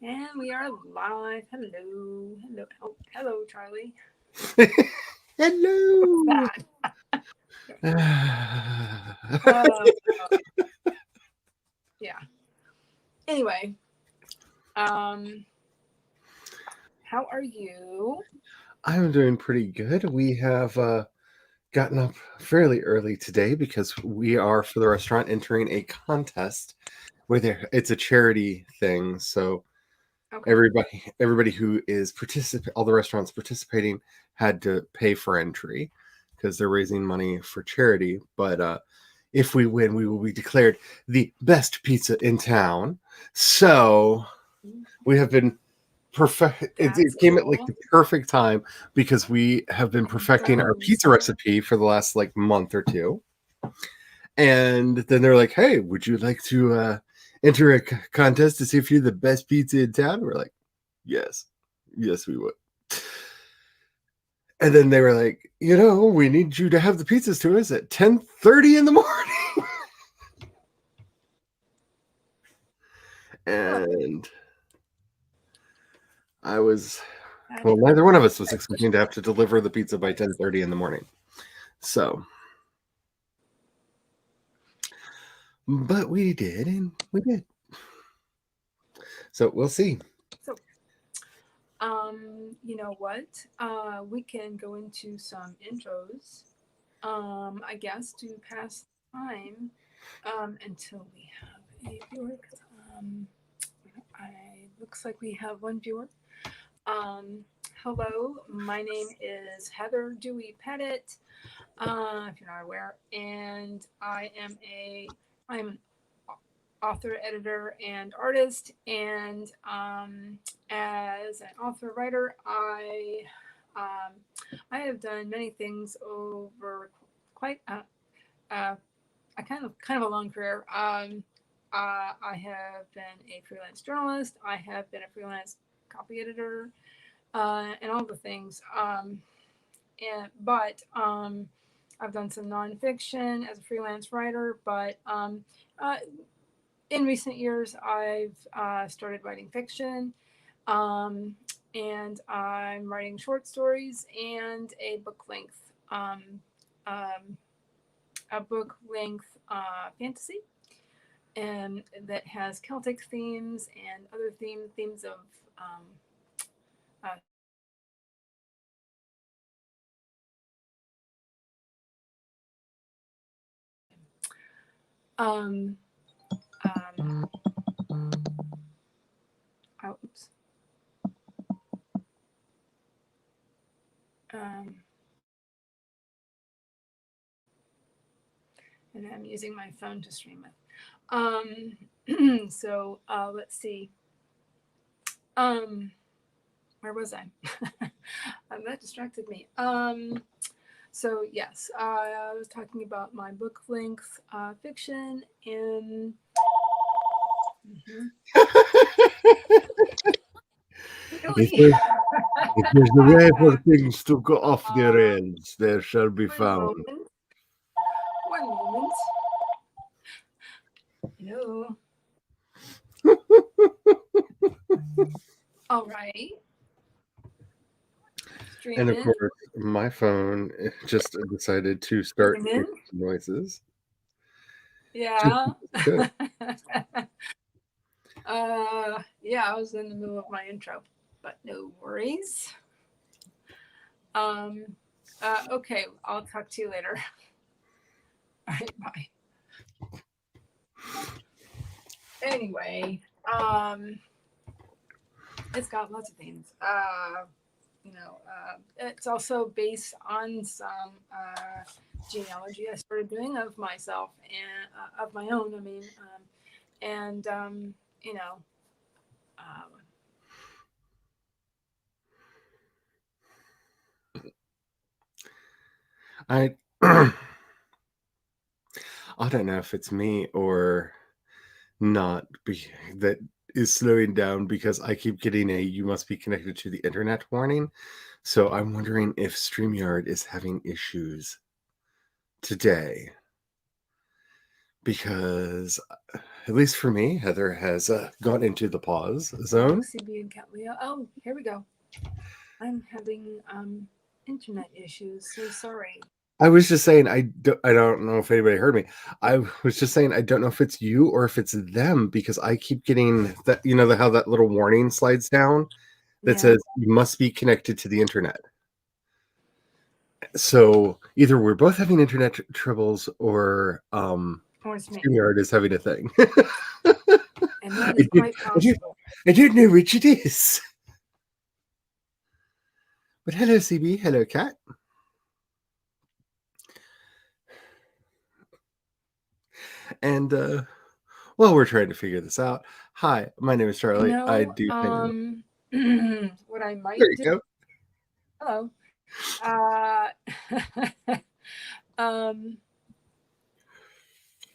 And we are live. Hello. Hello. Oh, hello, Charlie. What's Hello. that? Oh, yeah. Anyway, um, how are you? I'm doing pretty good. We have gotten up fairly early today because we are for the restaurant entering a contest where it's a charity thing. So Okay. everybody who is all the restaurants participating had to pay for entry because they're raising money for charity. But if we win, we will be declared the best pizza in town. So we have been perfect. It That's came at like cool. the perfect time because we have been perfecting our Congratulations. pizza recipe for the last like month or two. And then they're like, "Hey, would you like to enter a contest to see if you're the best pizza in town?" We're like, "Yes, yes, we would." And then they were like, "We need you to have the pizzas to us at 10:30 in the morning." Well, And I was, that well, is neither one of us was especially. expecting to have to deliver the pizza by 10:30 in the morning. So, but we did, and we did. So we'll see. So, you know what? We can go into some intros. I guess to pass time. Until we have a viewer. 'Cause, looks like we have one viewer. Um, hello, my name is Heather Dewey Pettit. If you're not aware, and I'm an author, editor, and artist. And as an author writer, I have done many things over quite uh, a kind of a long career. I have been a freelance journalist. I have been a freelance copy editor, and all the things. But I've done some nonfiction as a freelance writer. But uh, in recent years, I've started writing fiction, um, and I'm writing short stories and um, a book length fantasy, and that has Celtic themes and other themes of um, um, oops, um, and I'm using my phone to stream it. So let's see. Um, where was I? That distracted me. So yes, I was talking about my book length fiction in. Mhm. If Really? there's, if there's a way for things to go off the uh, rails, there shall be one found. moment. One moment. Hello. All right. And of Streaming. course, my phone just decided to start Streaming. making noises. Just Yeah. good. Yeah, I was in the middle of my intro, but no worries. Um, okay, I'll talk to you later. All right, bye. Anyway, it's got lots of themes. It's also based on some genealogy I started doing of myself and of my own. I mean, and you know, um, I I don't know if it's me or not that is slowing down because I keep getting a "you must be connected to the internet" warning. So I'm wondering if StreamYard is having issues today because at least for me, Heather has gone into the pause zone. CB and Cat Leo. Oh, here we go. I'm having internet issues. So sorry. I was just saying, I don't know if anybody heard me. I was just saying, I don't know if it's you or if it's them, because I keep getting that, how that little warning slides down that says you must be connected to the internet. So either we're both having internet troubles or StreamYard is having a thing. And that is quite possible. I don't know which it is. But hello, CB. Hello, Cat. And while we're trying to figure this out, hi, my name is Charlie. I do what I might there you do. Go. Hello.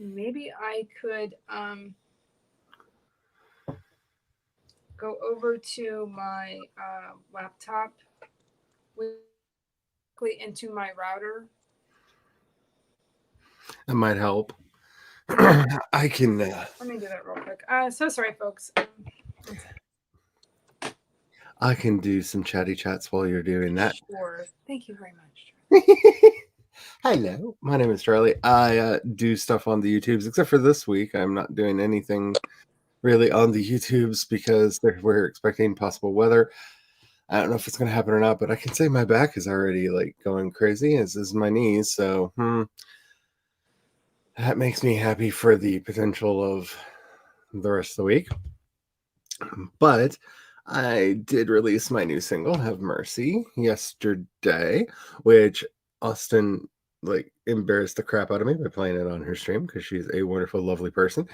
Maybe I could go over to my laptop quickly into my router. That might help. I can. Let me do that real quick. So sorry, folks. I can do some chatty chats while you're doing that. Sure. Thank you very much. Hello, my name is Charlie. I do stuff on the YouTubes, except for this week. I'm not doing anything really on the YouTubes because we're expecting possible weather. I don't know if it's going to happen or not, but I can say my back is already going crazy, as is my knees. So that makes me happy for the potential of the rest of the week. But I did release my new single, Have Mercy, yesterday, which Austin embarrassed the crap out of me by playing it on her stream because she's a wonderful, lovely person.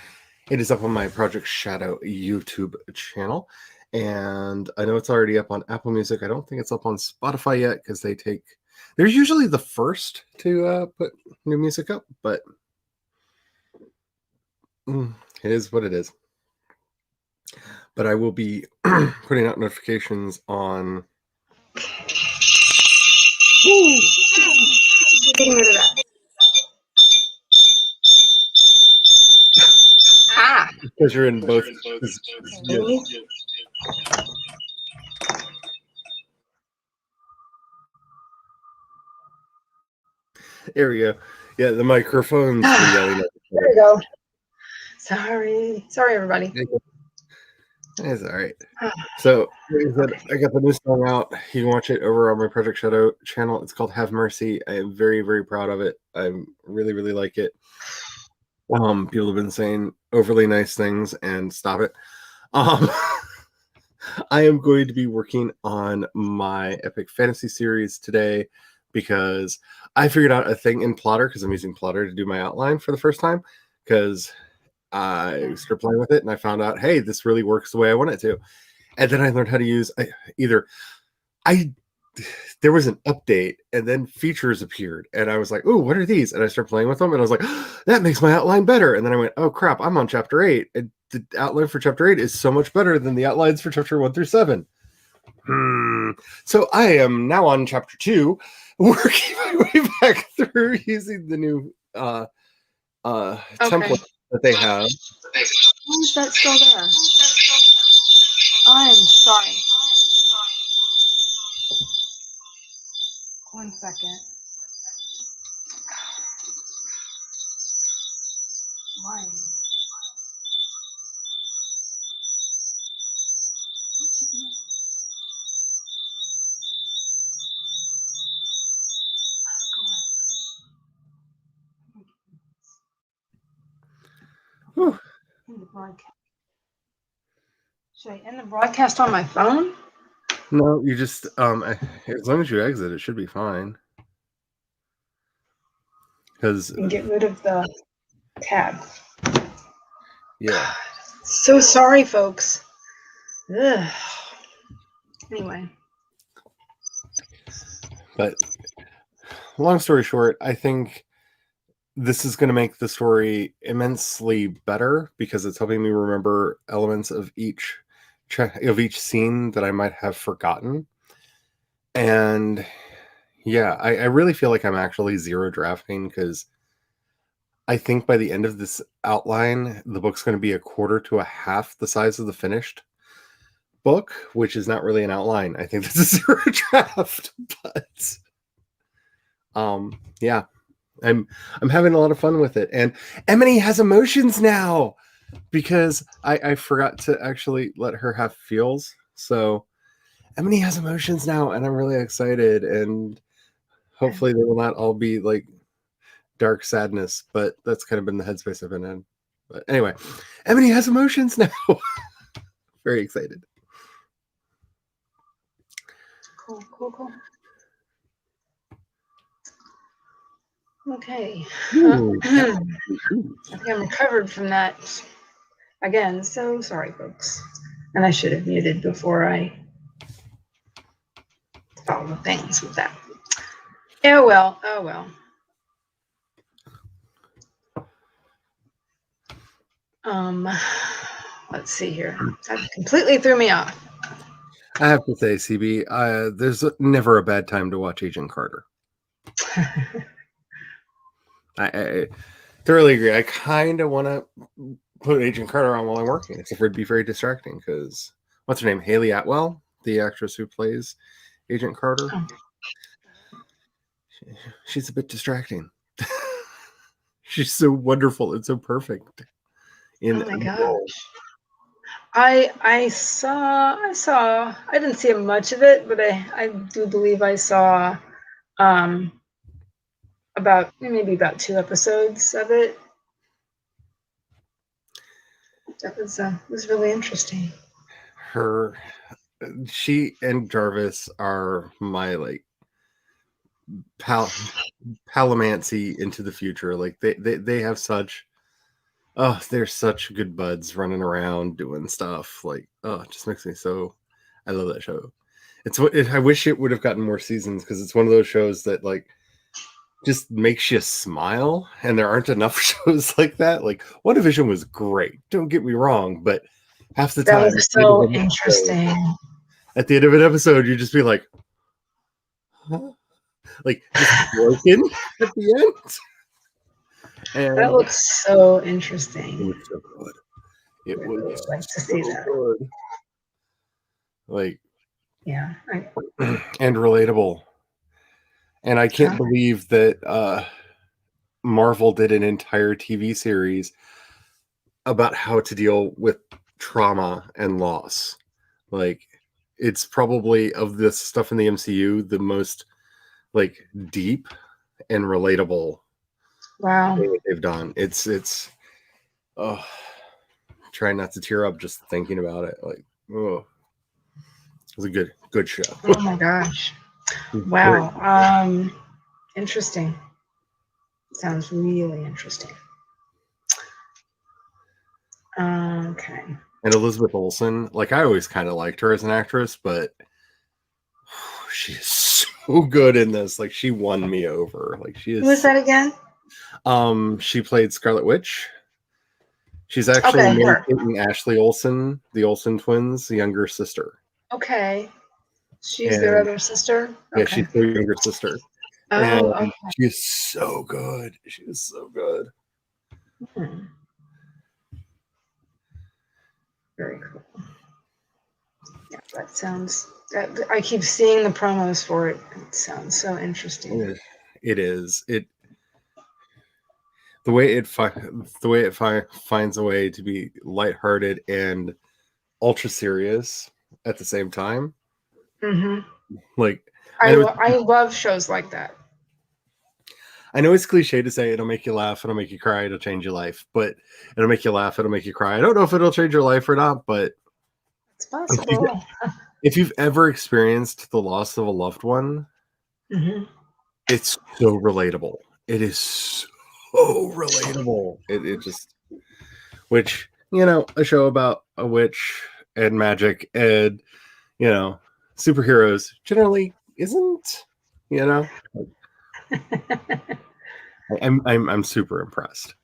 It is up on my Project Shadow YouTube channel, and I know it's already up on Apple Music. I don't think it's up on Spotify yet because they're usually the first to put new music up, but it is what it is. But I will be putting out notifications on. Getting rid of that. Because you're in both. Really? There we go. Yeah, the microphone's yelling. There we go. Sorry, everybody. It's all right. So, I got the new song out. You can watch it over on my Project Shadow channel. It's called Have Mercy. I am very, very proud of it. I really, really like it. People have been saying overly nice things, and stop it. I am going to be working on my epic fantasy series today because I figured out a thing in Plotter, because I'm using Plotter to do my outline for the first time, because I started playing with it and I found out, hey, this really works the way I want it to. And then I learned how to use there was an update and then features appeared and I was like, oh, what are these? And I started playing with them and I was like, oh, that makes my outline better. And then I went, oh crap, I'm on chapter 8. And the outline for chapter 8 is so much better than the outlines for chapter 1 through 7. So I am now on chapter 2, working my way back through using the new template that they have. Why is that still there? I'm sorry. 1 second. Why? End the broadcast. Should I end the broadcast on my phone? No, you just as long as you exit, it should be fine. Because get rid of the tab. Yeah. So sorry, folks. Ugh. Anyway. But long story short, I think this is going to make the story immensely better because it's helping me remember elements of each scene that I might have forgotten. And yeah, I really feel like I'm actually zero drafting because I think by the end of this outline, the book's going to be a quarter to a half the size of the finished book, which is not really an outline. I think this is a zero draft, but yeah, I'm having a lot of fun with it. And Emily has emotions now because I forgot to actually let her have feels. So Emily has emotions now, and I'm really excited. And hopefully they will not all be like dark sadness, but that's kind of been the headspace I've been in. But anyway, Emily has emotions now. Very excited. Cool. Okay. Ooh. I think I'm recovered from that. Again, so sorry, folks. And I should have muted before I follow things with that. Oh well. Let's see here. That completely threw me off. I have to say, CB, there's never a bad time to watch Agent Carter. I thoroughly agree. I kind of want to put Agent Carter on while I'm working, except for it'd be very distracting because what's her name? Haley Atwell, the actress who plays Agent Carter. Oh. She's a bit distracting. She's so wonderful and so perfect. Oh my gosh. I saw I didn't see much of it, but I do believe I saw about 2 episodes of it. That was really interesting. She and Jarvis are my like palamancy into the future. Like they have such they're such good buds running around doing stuff. Like it just makes me so. I love that show. I wish it would have gotten more seasons because it's one of those shows that like just makes you smile, and there aren't enough shows like that. Like WandaVision was great. Don't get me wrong, but half the time that was so interesting. At the end of an episode, you just be like, huh? Like just broken at the end. And that looks so interesting. It was so good. It was like to see that. Good. Like, yeah, and relatable. And I can't believe that Marvel did an entire TV series about how to deal with trauma and loss. Like, it's probably of this stuff in the MCU the most like deep and relatable. Wow. Thing that they've done. It's trying not to tear up just thinking about it. Like, it was a good show. Oh my gosh. Wow. Interesting. Sounds really interesting. Okay. And Elizabeth Olsen, like I always kind of liked her as an actress, but she is so good in this. Like she won me over. Like she is. Who is that again? She played Scarlet Witch. She's actually and Ashley Olsen, the Olsen twins, the younger sister. Okay. She's their other sister? Yeah, she's their younger sister. Oh, and okay. she is so good. She is so good. Very cool. Yeah, that sounds. I keep seeing the promos for it. It sounds so interesting. It is. The way it finds a way to be lighthearted and ultra serious at the same time. Mm-hmm. Like I love shows like that. I know it's cliche to say it'll make you laugh, it'll make you cry, it'll change your life, but it'll make you laugh, it'll make you cry. I don't know if it'll change your life or not, but it's possible. If you've ever experienced the loss of a loved one, it's so relatable. It is so relatable. It just, which, a show about a witch and magic and, superheroes generally isn't, I'm super impressed.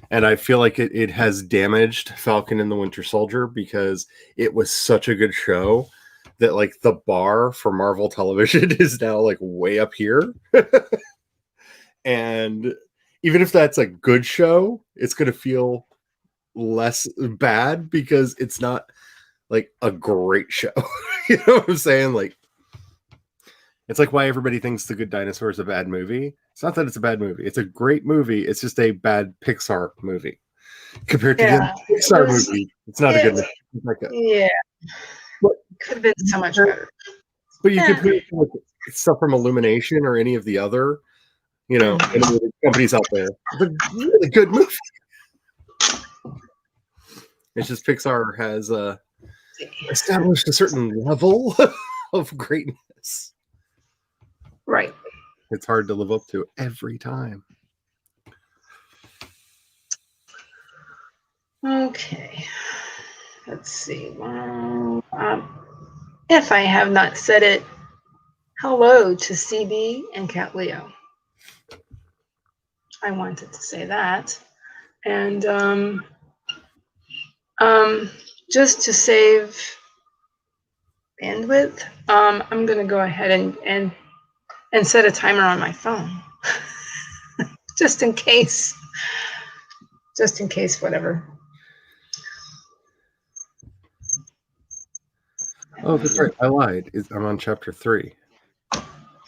And I feel like it has damaged Falcon and the Winter Soldier because it was such a good show that like the bar for Marvel television is now like way up here. And even if that's a good show, it's going to feel less bad because it's not like a great show. You know what I'm saying? Like, it's like why everybody thinks The Good Dinosaur is a bad movie. It's not that it's a bad movie. It's a great movie. It's just a bad Pixar movie. Compared to the Pixar movie, it's not a good movie. Like yeah. But, could have been so much better. But you compare it to like stuff from Illumination or any of the other, you know, animated companies out there. It's a really good movie. It's just Pixar has established a certain level of greatness. Right. It's hard to live up to every time. Okay. Let's see. Well, if I have not said it, hello to CB and Cat Leo. I wanted to say that. And just to save bandwidth, I'm going to go ahead and set a timer on my phone. just in case, whatever. Oh, that's right. I lied. I'm on chapter 3.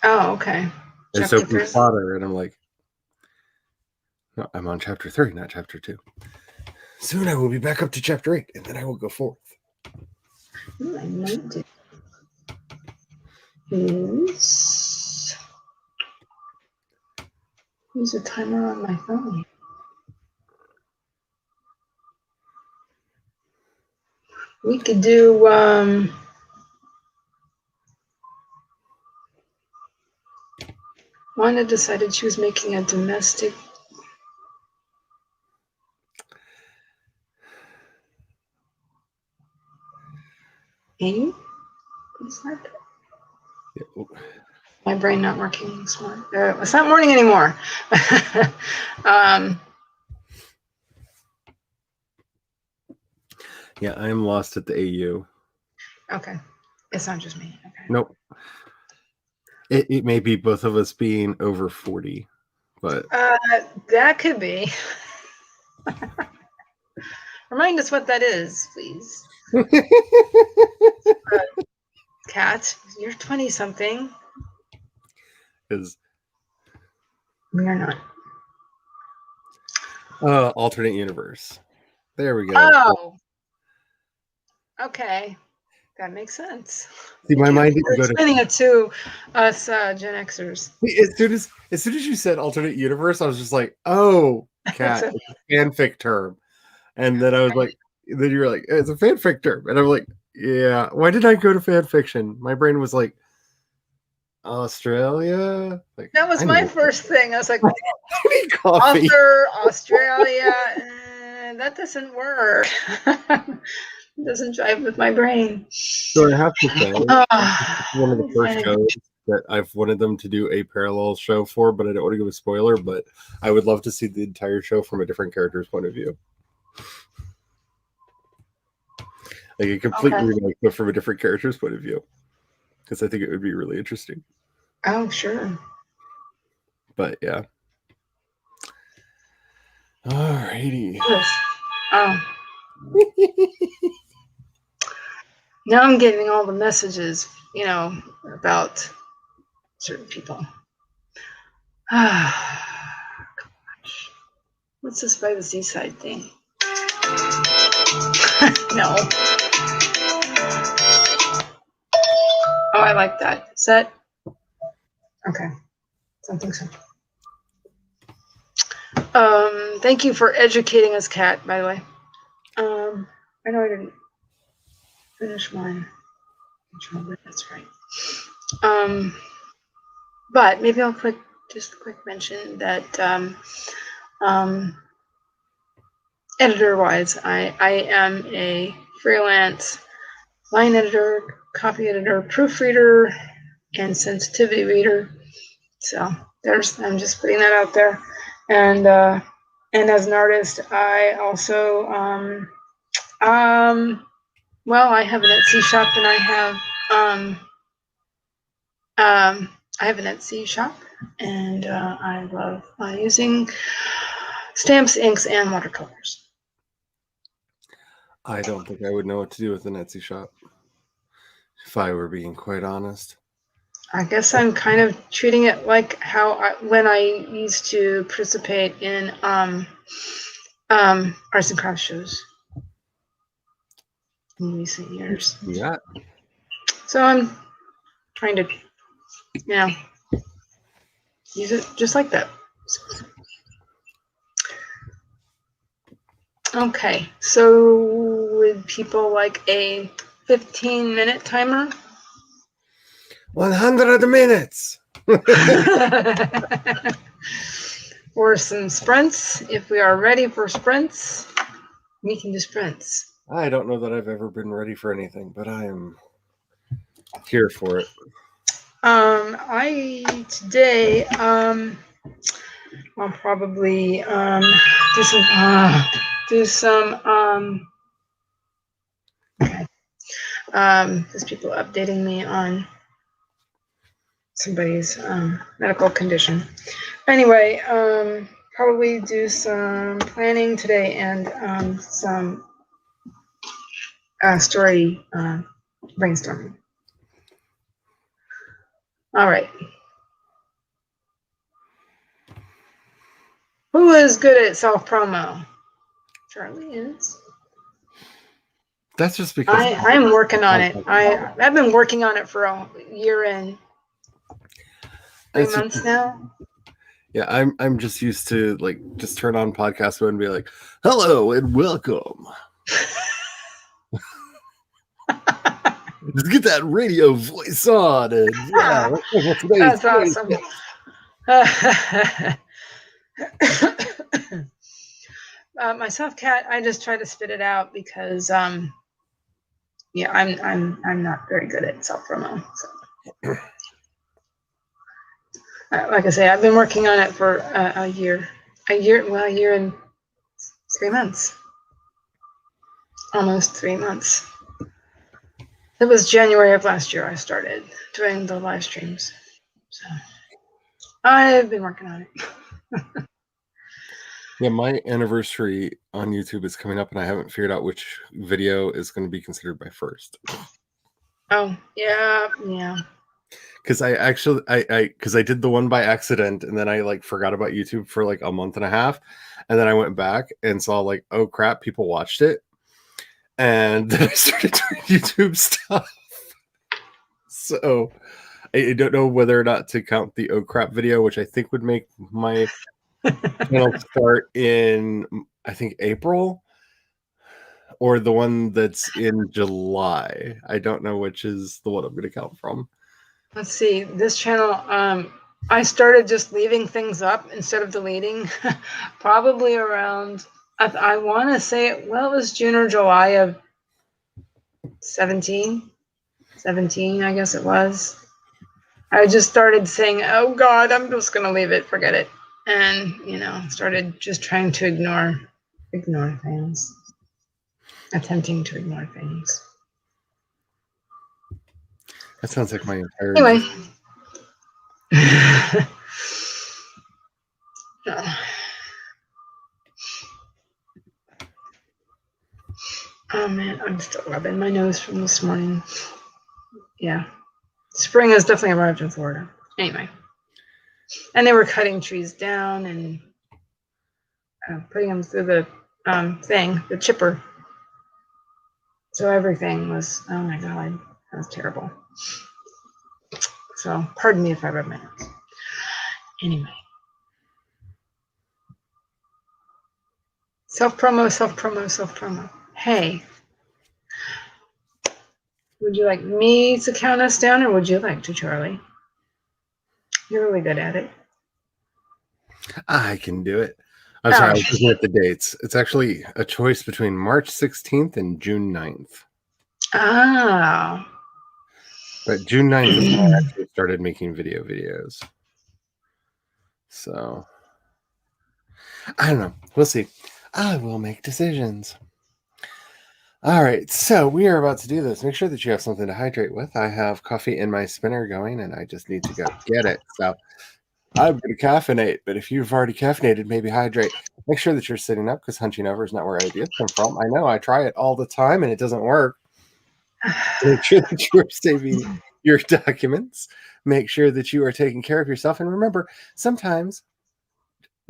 Oh, okay. It's open Potter, and I'm like, no, I'm on chapter 3, not chapter 2. Soon I will be back up to chapter 8, and then I will go forth. I might do is use a timer on my phone. We could do Wanda decided she was making a domestic. Amy? What's that? My brain not working this morning. It's not morning anymore. Yeah, I am lost at the AU. Okay. It's not just me. Okay. Nope. It may be both of us being over 40, but that could be. Remind us what that is, please. Kat, you're 20-something. Is we're not. Alternate universe. There we go. Oh. Okay. That makes sense. See, my mind didn't go to explaining it to us Gen Xers. As soon as you said alternate universe, I was just like, oh, Kat, it's a fanfic term. And then I was like, then you were like, it's a fanfic term. And I'm like, yeah, why did I go to fan fiction? My brain was like, Australia? Like, that was my first thing. I was like, coffee. Author, Australia, that doesn't work. It doesn't jive with my brain. So I have to say, one of the first shows that I've wanted them to do a parallel show for, but I don't want to give a spoiler, but I would love to see the entire show from a different character's point of view. Like a complete remake, but from a different character's point of view. Because I think it would be really interesting. Oh, sure. But yeah. Alrighty. Oh. Now I'm getting all the messages, about certain people. What's this by the seaside thing? No. Oh, I like that. Set. Okay. Something so. Thank you for educating us, Kat, by the way. I know I didn't finish mine. That's right. But maybe I'll just a quick mention that editor-wise, I am a freelance line editor, copy editor, proofreader, and sensitivity reader. So I'm just putting that out there. And as an artist, I also I have an Etsy shop, and I have an Etsy shop, And I love using stamps, inks, and watercolors. I don't think I would know what to do with an Etsy shop, if I were being quite honest. I guess I'm kind of treating it like when I used to participate in arts and crafts shows in recent years. Yeah. So I'm trying to, use it just like that. Okay, so would people like a 15-minute timer? 100 minutes! Or some sprints? If we are ready for sprints, we can do sprints. I don't know that I've ever been ready for anything, but I am here for it. Today, I'll probably do some okay. There's people updating me on somebody's medical condition. Anyway, probably do some planning today and some story brainstorming. All right. Who is good at self-promo? Charlie is. That's just because I'm working on it. I've been working on it for a year and 3 months now. Yeah, I'm just used to like just turn on podcast mode and be like, hello and welcome. Let's get that radio voice on. And yeah, that's awesome. Myself, Cat, I just try to spit it out because yeah, I'm not very good at self-promo. So. Like I say, I've been working on it for a year and 3 months. Almost 3 months. It was January of last year I started doing the live streams. So I've been working on it. Yeah, my anniversary on YouTube is coming up and I haven't figured out which video is going to be considered my first. Oh, yeah. Because I did the one by accident and then I like forgot about YouTube for like a month and a half. And then I went back and saw like, oh crap, people watched it. And then I started doing YouTube stuff. So I don't know whether or not to count the oh crap video, which I think would make my channel start in, I think, April, or the one that's in July. I don't know which is the one I'm going to count from. Let's see. This channel, I started just leaving things up instead of deleting. Probably around, I want to say, it was June or July of 17, I guess it was. I just started saying, oh God, I'm just going to leave it, forget it. And, started just trying to ignore things. Attempting to ignore things. That sounds like my entire... Anyway. Oh man, I'm still rubbing my nose from this morning. Yeah. Spring has definitely arrived in Florida. Anyway. And they were cutting trees down and putting them through the the chipper. So everything was, oh my God, that was terrible. So pardon me if I rub my nose. Anyway. Self-promo. Hey. Would you like me to count us down or would you like to, Charlie? You're really good at it. I can do it. I'm sorry, I was looking at the dates. It's actually a choice between March 16th and June 9th. Ah. But June 9th is when I actually started making videos. So, I don't know. We'll see. I will make decisions. All right, so we are about to do this. Make sure that you have something to hydrate with. I have coffee in my spinner going, and I just need to go get it. So, I'm going to caffeinate, but if you've already caffeinated, maybe hydrate. Make sure that you're sitting up because hunching over is not where ideas come from. I know I try it all the time and it doesn't work. Make sure that you are saving your documents. Make sure that you are taking care of yourself. And remember, sometimes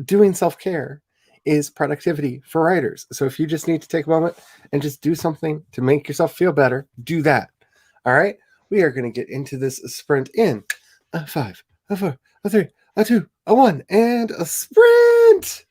doing self-care is productivity for writers. So if you just need to take a moment and just do something to make yourself feel better, do that. All right. We are going to get into this sprint in a 5, a 4, a 3, a 2, a 1, and a sprint.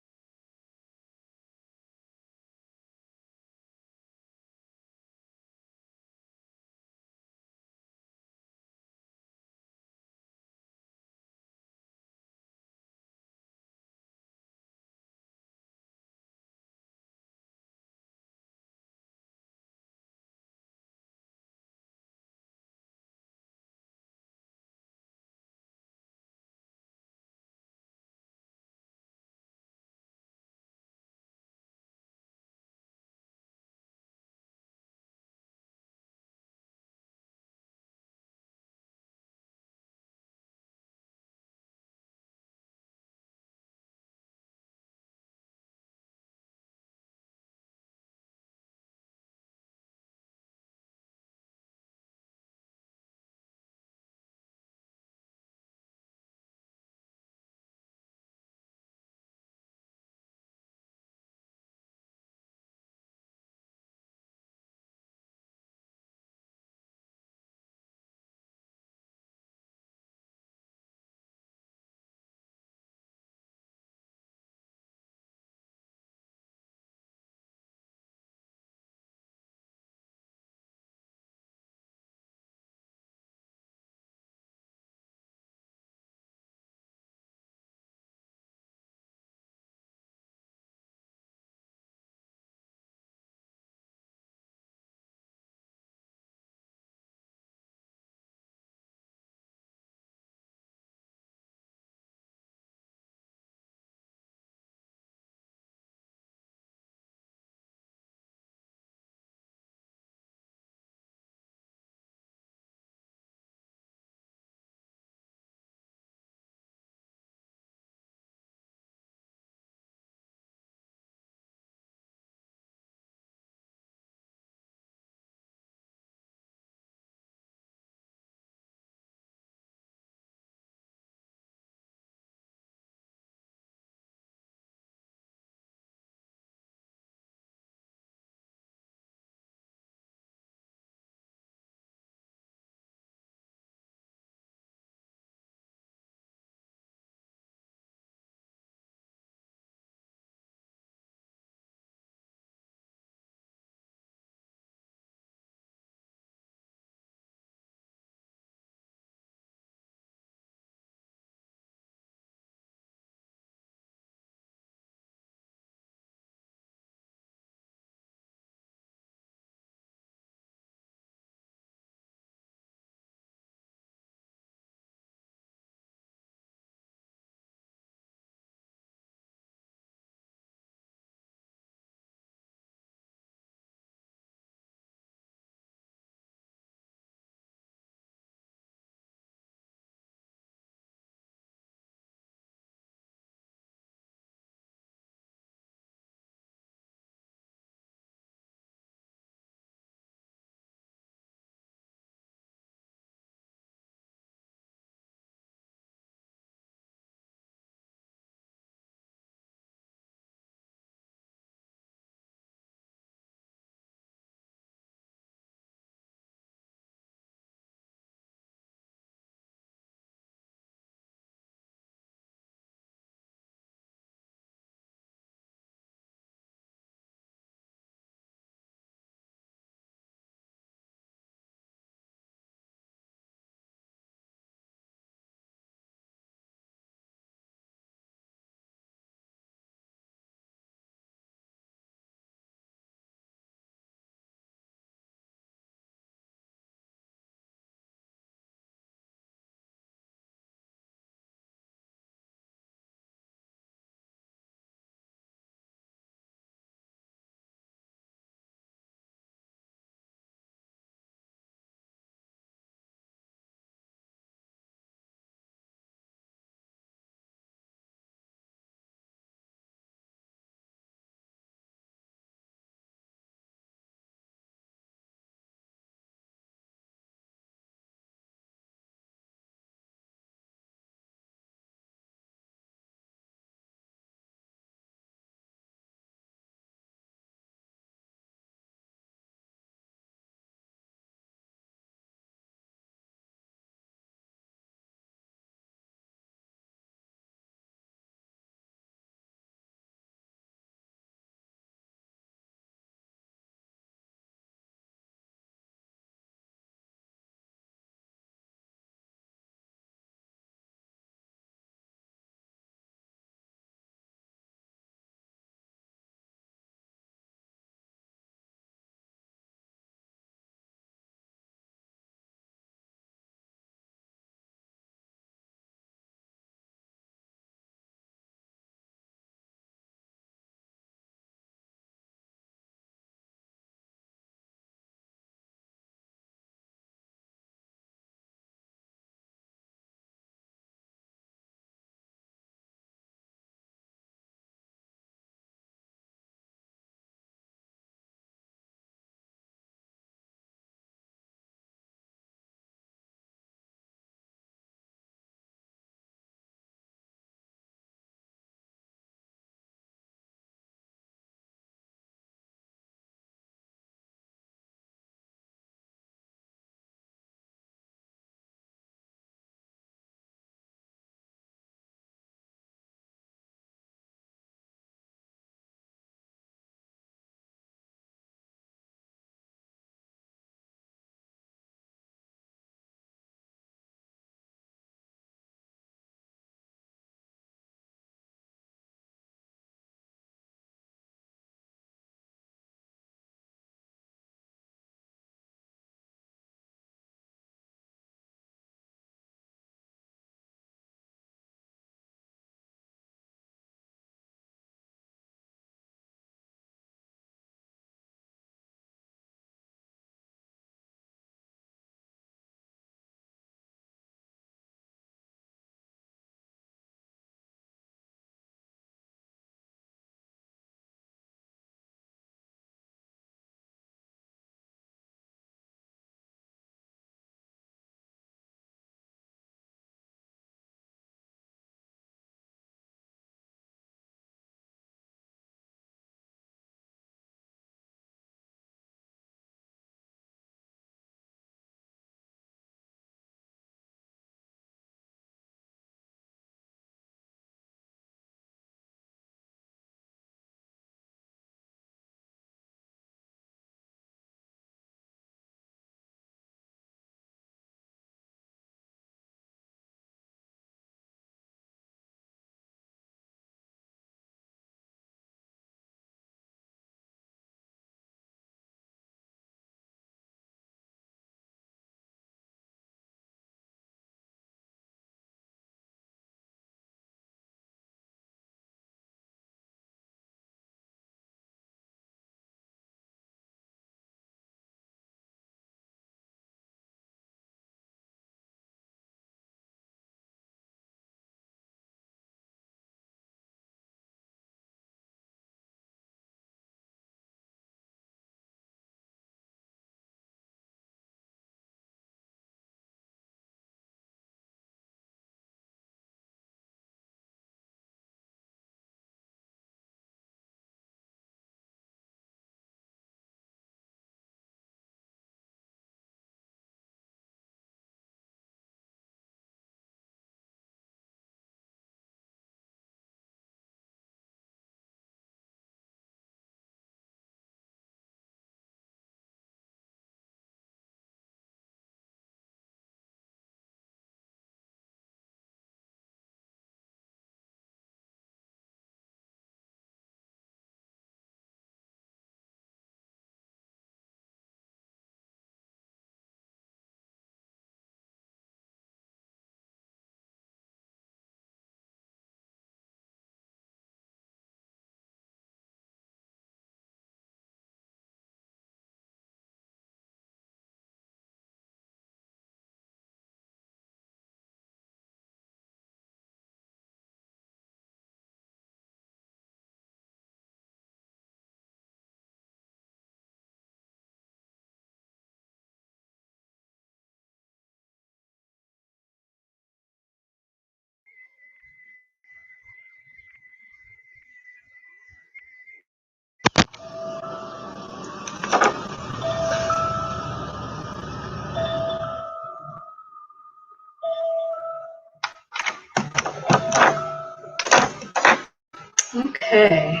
Okay.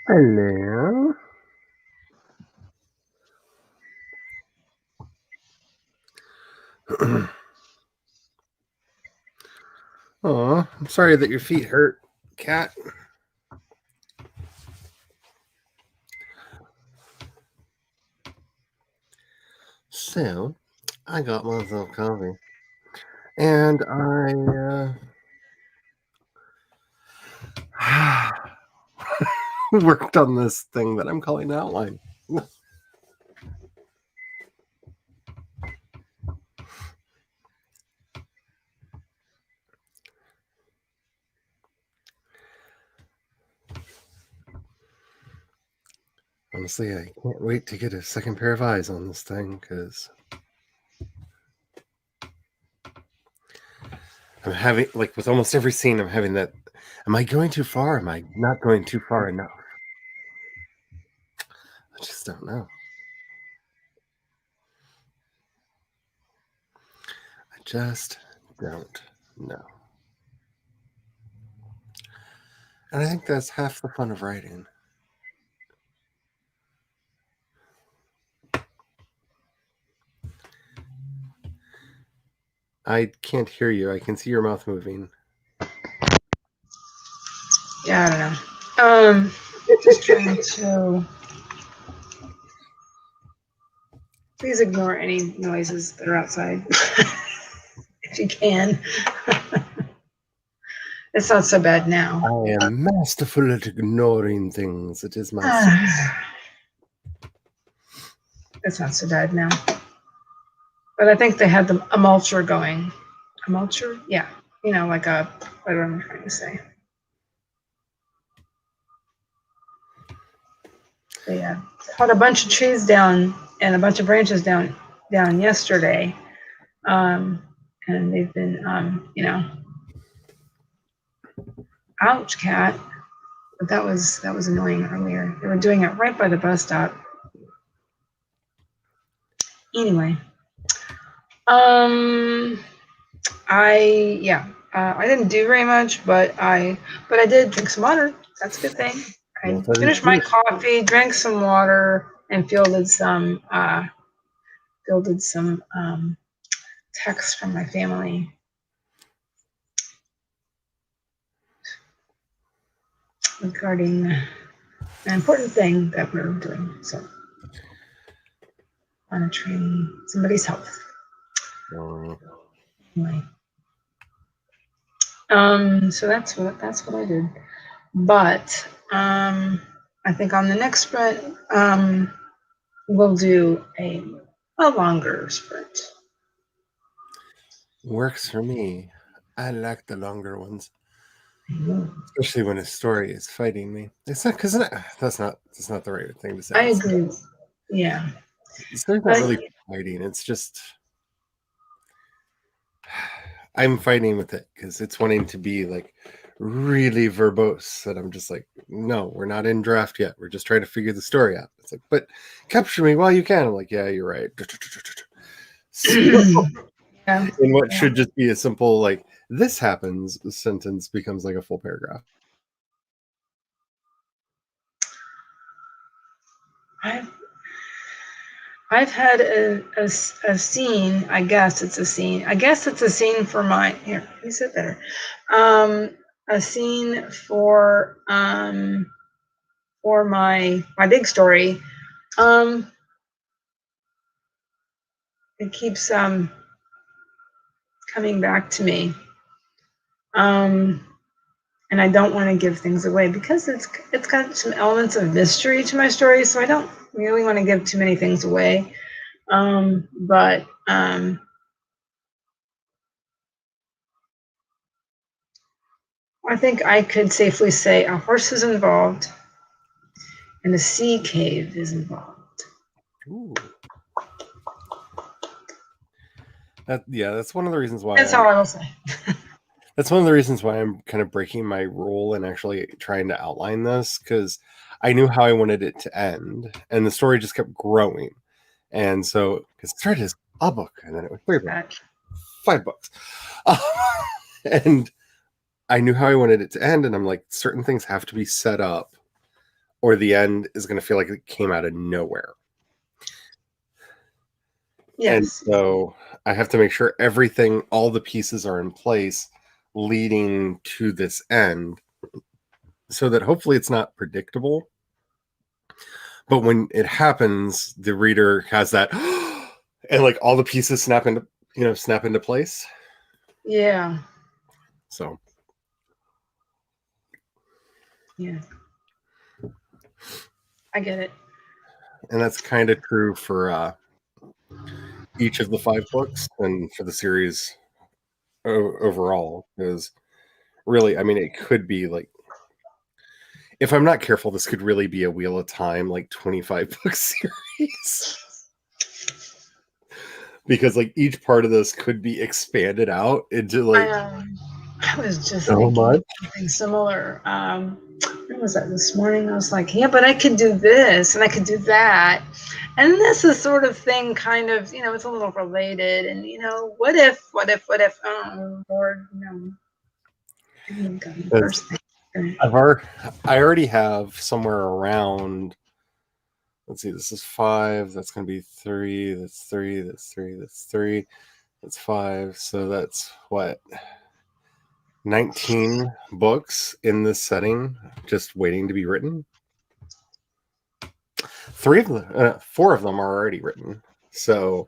Hello. Oh, I'm sorry that your feet hurt, cat. So, I got myself coffee, and I worked on this thing that I'm calling outline. Honestly, I can't wait to get a second pair of eyes on this thing because I'm having, like, with almost every scene, I'm having that. Am I going too far? Am I not going too far enough? I just don't know. I just don't know. And I think that's half the fun of writing. I can't hear you. I can see your mouth moving. Yeah, I don't know. Just trying to. Please ignore any noises that are outside, if you can. It's not so bad now. I am masterful at ignoring things. It is my It's not so bad now. But I think they had a mulcher going. A mulcher? Yeah. You know, like a, what am I trying to say? They cut a bunch of trees down and a bunch of branches down yesterday. And they've been, you know, ouch, cat. But that was annoying earlier. They were doing it right by the bus stop. Anyway, I didn't do very much, but I did drink some water. That's a good thing. I finished my coffee, drank some water, and fielded some texts from my family regarding an important thing that we're doing. So, monitoring somebody's health. Anyway, so that's what I did. But I think on the next sprint, we'll do a longer sprint. Works for me. I like the longer ones, especially when a story is fighting me. It's not because that's not the right thing to say. I agree. Yeah, The story's not really fighting. It's just I'm fighting with it because it's wanting to be like really verbose. And I'm just like, no, we're not in draft yet. We're just trying to figure the story out. It's like, but capture me while you can. I'm like, yeah, you're right. And what should just be a simple like this happens sentence becomes like a full paragraph. I've had a scene. I guess it's a scene. For my here. You said better. A scene for my big story. It keeps coming back to me. And I don't want to give things away because it's got some elements of mystery to my story, so I don't really want to give too many things away. But I think I could safely say a horse is involved and a sea cave is involved. Ooh. That's one of the reasons why. That's all I will say. That's one of the reasons why I'm kind of breaking my rule and actually trying to outline this, because I knew how I wanted it to end, and the story just kept growing. And so it started as a book, and then it was 3 books, 5 books, and I knew how I wanted it to end. And I'm like, certain things have to be set up, or the end is going to feel like it came out of nowhere. Yes. And so I have to make sure everything, all the pieces are in place leading to this end, so that hopefully it's not predictable. But when it happens, the reader has that, and like all the pieces snap into place. Yeah. So. Yeah. I get it. And that's kind of true for each of the 5 books and for the series overall. Because really, I mean, it could be like, if I'm not careful, this could really be a Wheel of Time, like 25 book series. Because like each part of this could be expanded out into like. I was just so thinking much. something similar. What was that this morning? I was like, yeah, but I could do this and I could do that. And this is sort of thing kind of, it's a little related. And, what if, oh, Lord, no. I already have somewhere around, let's see, this is 5, that's going to be 3, that's 3, that's 3, that's 3, that's 5. So that's what? 19 books in this setting, just waiting to be written. 4 of them are already written. So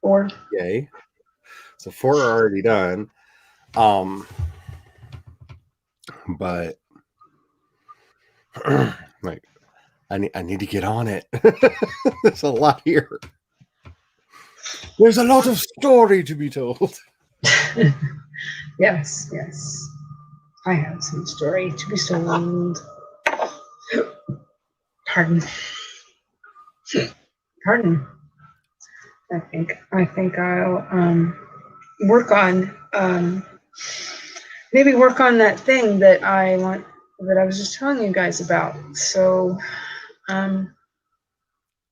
4. Yay. So 4 are already done. But like I need to get on it. There's a lot here. There's a lot of story to be told. Yes. I have some story to be told. Pardon. I think I'll work on maybe work on that thing that I was just telling you guys about. So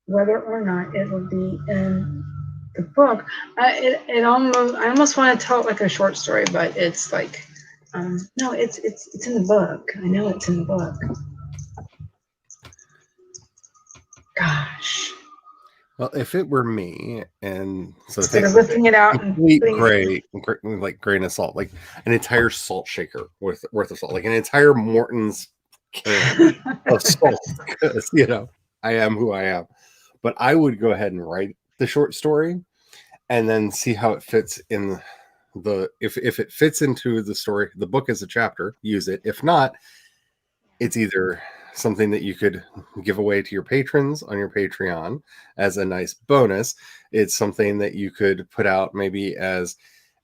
whether or not it will be in the book, I almost want to tell it like a short story, but it's like no, it's in the book. I know it's in the book. Gosh. Well, if it were me, and so instead of lifting it out and like grain of salt, like an entire salt shaker worth of salt, like an entire Morton's can of salt, because I am who I am. But I would go ahead and write the short story, and then see how it fits in if it fits into the story, the book as a chapter, use it. If not, it's either something that you could give away to your patrons on your Patreon as a nice bonus. It's something that you could put out maybe as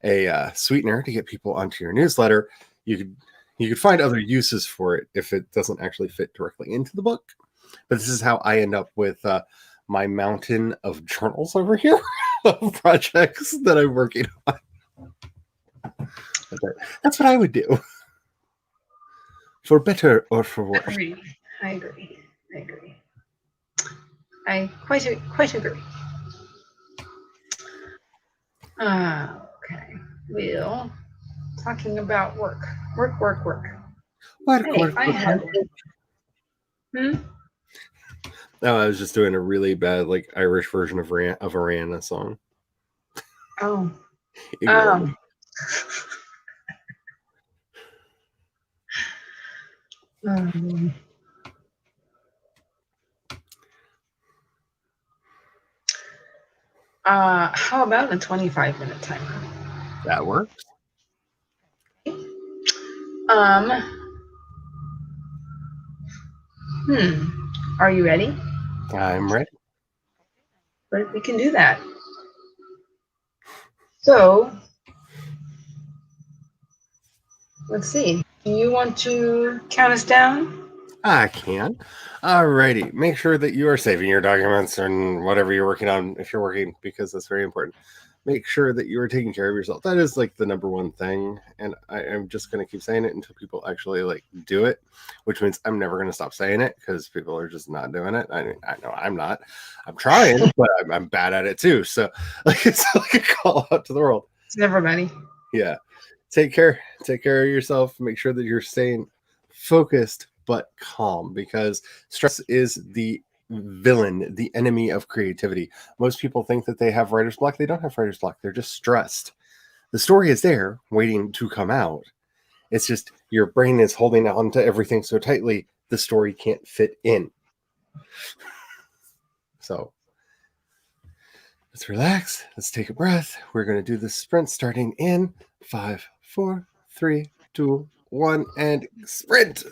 a sweetener to get people onto your newsletter. You could find other uses for it if it doesn't actually fit directly into the book. But this is how I end up with my mountain of journals over here of projects that I'm working on. That's what I would do. For better or for worse. I agree. I quite agree. Okay. Well, talking about work. What? Hey, I had. No, I was just doing a really bad, like, Irish version of Rihanna song. Oh. How about a 25-minute timer? That works. Are you ready? I'm ready. We can do that. So, let's see. Do you want to count us down? I can. Alrighty. Make sure that you are saving your documents and whatever you're working on, if you're working, because that's very important. make sure that you are taking care of yourself. That is like the number one thing. And I'm just going to keep saying it until people actually like do it, which means I'm never going to stop saying it because people are just not doing it. I know I'm not. I'm trying, but I'm bad at it too. So like it's like a call out to the world. It's everybody. Yeah. Take care of yourself. Make sure that you're staying focused but calm, because stress is the villain, the enemy of creativity. Most people think that they have writer's block. They don't have writer's block. They're just stressed. The story is there waiting to come out. It's just your brain is holding on to everything so tightly the story can't fit in. So let's relax. Let's take a breath. We're going to do this sprint starting in 5, 4, 3, 2, 1, and sprint.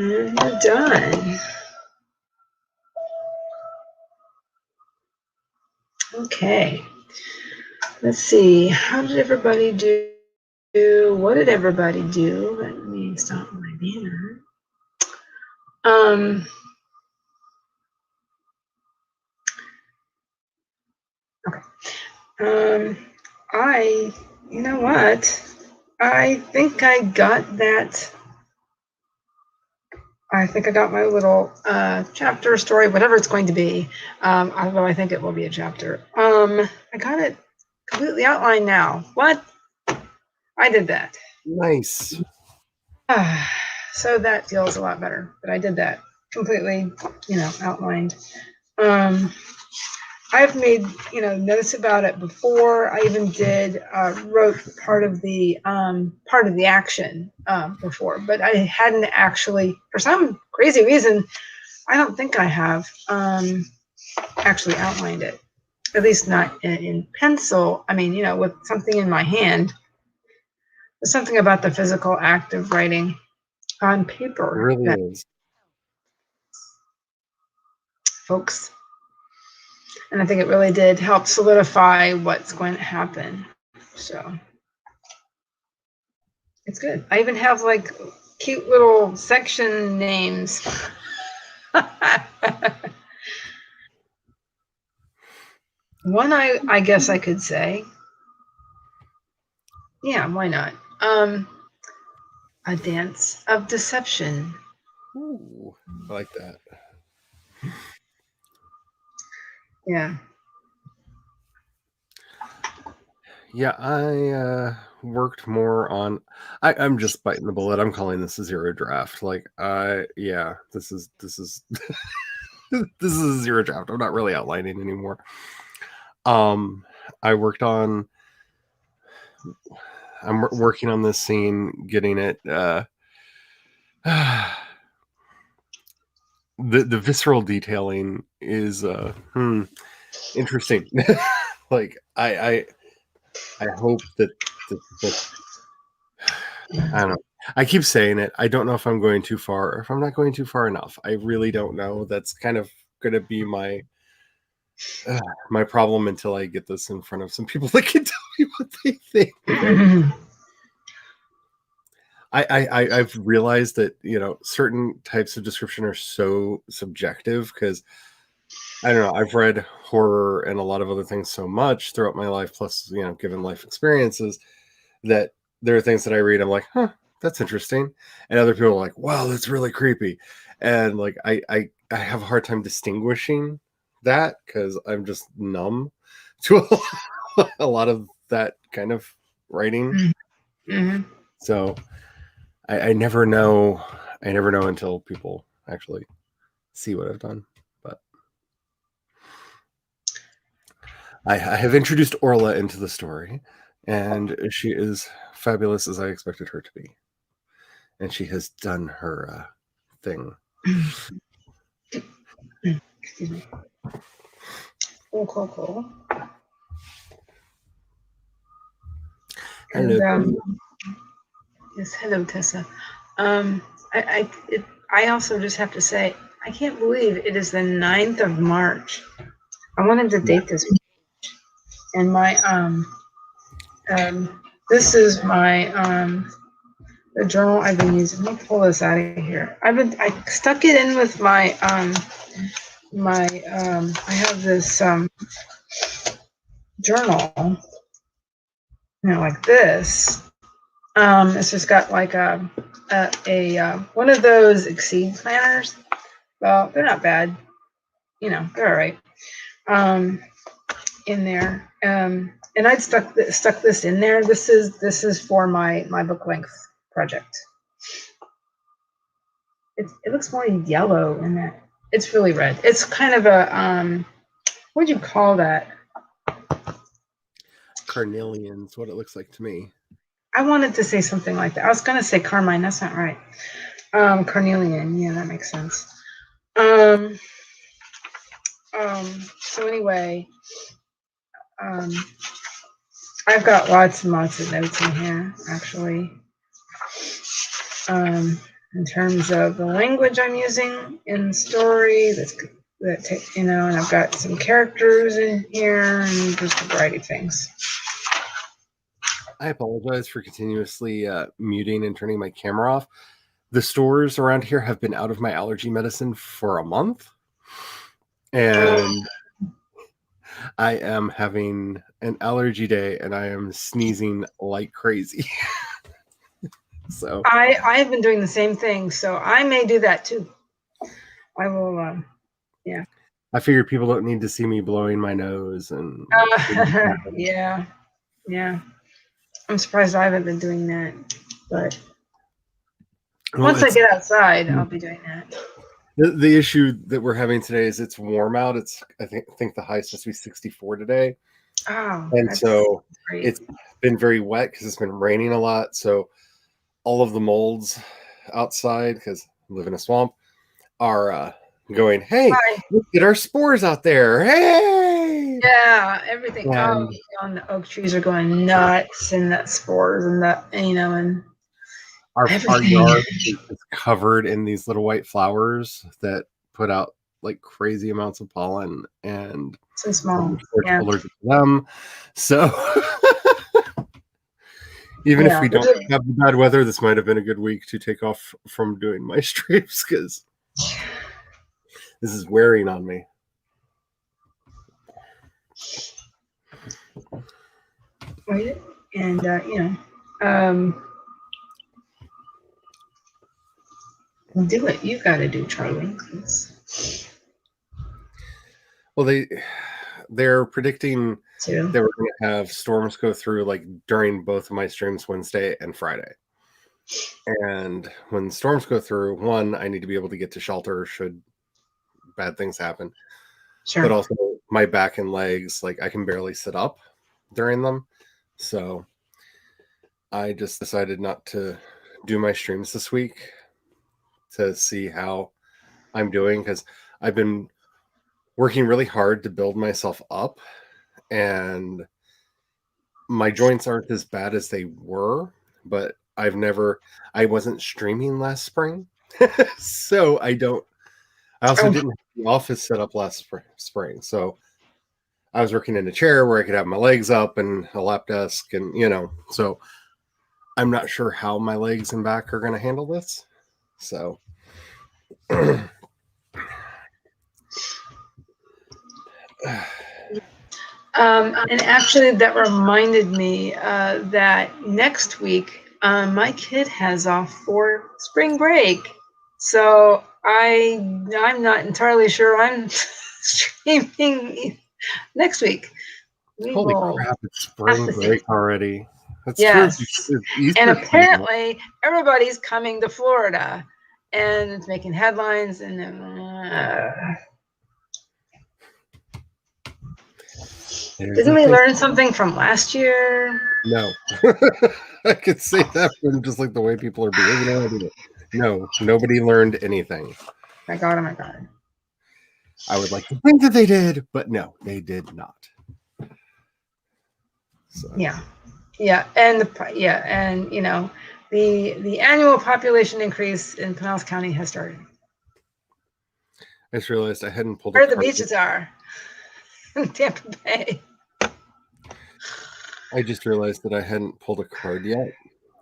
And we're done. Okay. Let's see. How did everybody do? What did everybody do? Let me stop my banner. Okay. You know what? I think I got that. I think I got my little chapter story, whatever it's going to be. Although I think it will be a chapter. I got it completely outlined now. What? I did that. Nice. So that feels a lot better. But I did that completely, outlined. I've made, notes about it before. I even wrote part of the action before, but I hadn't actually, for some crazy reason, I don't think I have actually outlined it, at least not in pencil. I mean, with something in my hand. There's something about the physical act of writing on paper. It really is. Folks. And I think it really did help solidify what's going to happen. So it's good. I even have like cute little section names. One I guess I could say. Yeah, why not? A dance of deception. Ooh, I like that. Yeah. Yeah, I worked more on. I'm just biting the bullet. I'm calling this a zero draft. Like, this is this is a zero draft. I'm not really outlining anymore. I worked on. I'm working on this scene, getting it. The visceral detailing is interesting. Like I hope that I don't know. I keep saying it. I don't know if I'm going too far or if I'm not going too far enough. I really don't know. That's kind of going to be my problem until I get this in front of some people that can tell me what they think. I've realized that, certain types of description are so subjective because I don't know. I've read horror and a lot of other things so much throughout my life, plus, given life experiences, that there are things that I read. I'm like, huh, that's interesting. And other people are like, wow, that's really creepy. And like, I have a hard time distinguishing that because I'm just numb to a lot of that kind of writing. Mm-hmm. So I never know. I never know until people actually see what I've done. But I have introduced Orla into the story, and she is fabulous as I expected her to be. And she has done her thing. Excuse me. Cool. Hello. And, yes, hello, Tessa. I also just have to say, I can't believe it is the 9th of March. I wanted to date this, and my this is my the journal I've been using. Let me pull this out of here. I stuck it in with my I have this journal, like this. It's just got like a one of those Exceed planners. Well, they're not bad. They're all right. In there. And I'd stuck this in there. This is for my book length project. It looks more yellow in that. It's really red. It's kind of a what'd you call that? Carnelian's what it looks like to me. I wanted to say something like that. I was gonna say carmine. That's not right. Carnelian. Yeah, that makes sense. So anyway, I've got lots and lots of notes in here, actually. in terms of the language I'm using in the story. And I've got some characters in here and just a variety of things. I apologize for continuously muting and turning my camera off. The stores around here have been out of my allergy medicine for a month. And I am having an allergy day and I am sneezing like crazy. So I've been doing the same thing, so I may do that too. I will, yeah. I figured people don't need to see me blowing my nose and yeah. I'm surprised I haven't been doing that, but once I get outside, I'll be doing that. The issue that we're having today is it's warm out. I think the high is supposed to be 64 today. Oh, and so great. It's been very wet because it's been raining a lot. So all of the molds outside, because I live in a swamp, are going, hey, look at our spores out there. Hey! Yeah, everything. On the oak trees are going nuts, and that spores and that, and our yard is covered in these little white flowers that put out like crazy amounts of pollen, and so small. Allergic to them. So even if we don't have the bad weather, this might have been a good week to take off from doing my streams because this is wearing on me. Right. And do what you got to do, Charlie. Well, they're predicting that we're going to have storms go through like during both of my streams Wednesday and Friday. And when storms go through, one, I need to be able to get to shelter should bad things happen. Sure. But also my back and legs, like I can barely sit up during them. So I just decided not to do my streams this week to see how I'm doing, because I've been working really hard to build myself up, and my joints aren't as bad as they were, but I wasn't streaming last spring. So I also didn't have the office set up last spring. So I was working in a chair where I could have my legs up and a lap desk, and so I'm not sure how my legs and back are going to handle this. So and actually that reminded me that next week my kid has off for spring break, so I'm not entirely sure I'm streaming next week. Holy crap, it's spring break already. That's true. And apparently everybody's coming to Florida and it's making headlines, and didn't we learn something from last year? No. I could say that from just like the way people are behaving. No, nobody learned anything. My God. I would like to think that they did, but no, they did not. So. Yeah, and the annual population increase in Pinellas County has started. I just realized I hadn't pulled. Where the beaches are in Tampa Bay. I just realized that I hadn't pulled a card yet,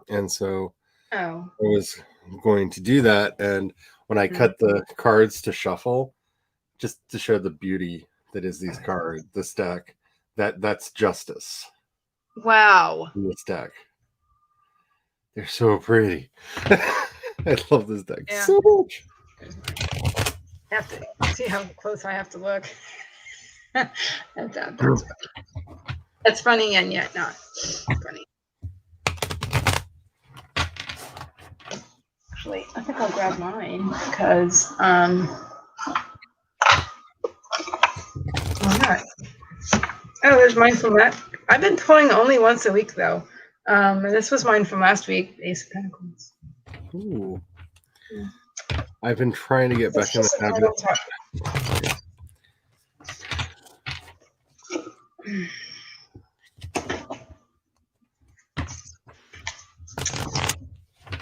and so I was going to do that. And when I cut the cards to shuffle, just to show the beauty that is these cards, this deck, that's justice. Wow. In this deck. They're so pretty. I love this deck so much. I have to see how close I have to look. That's funny and yet not funny. Actually, I think I'll grab mine because there's mine from that. I've been pulling only once a week though. And this was mine from last week, Ace of Pentacles. Ooh. I've been trying to get back in the habit.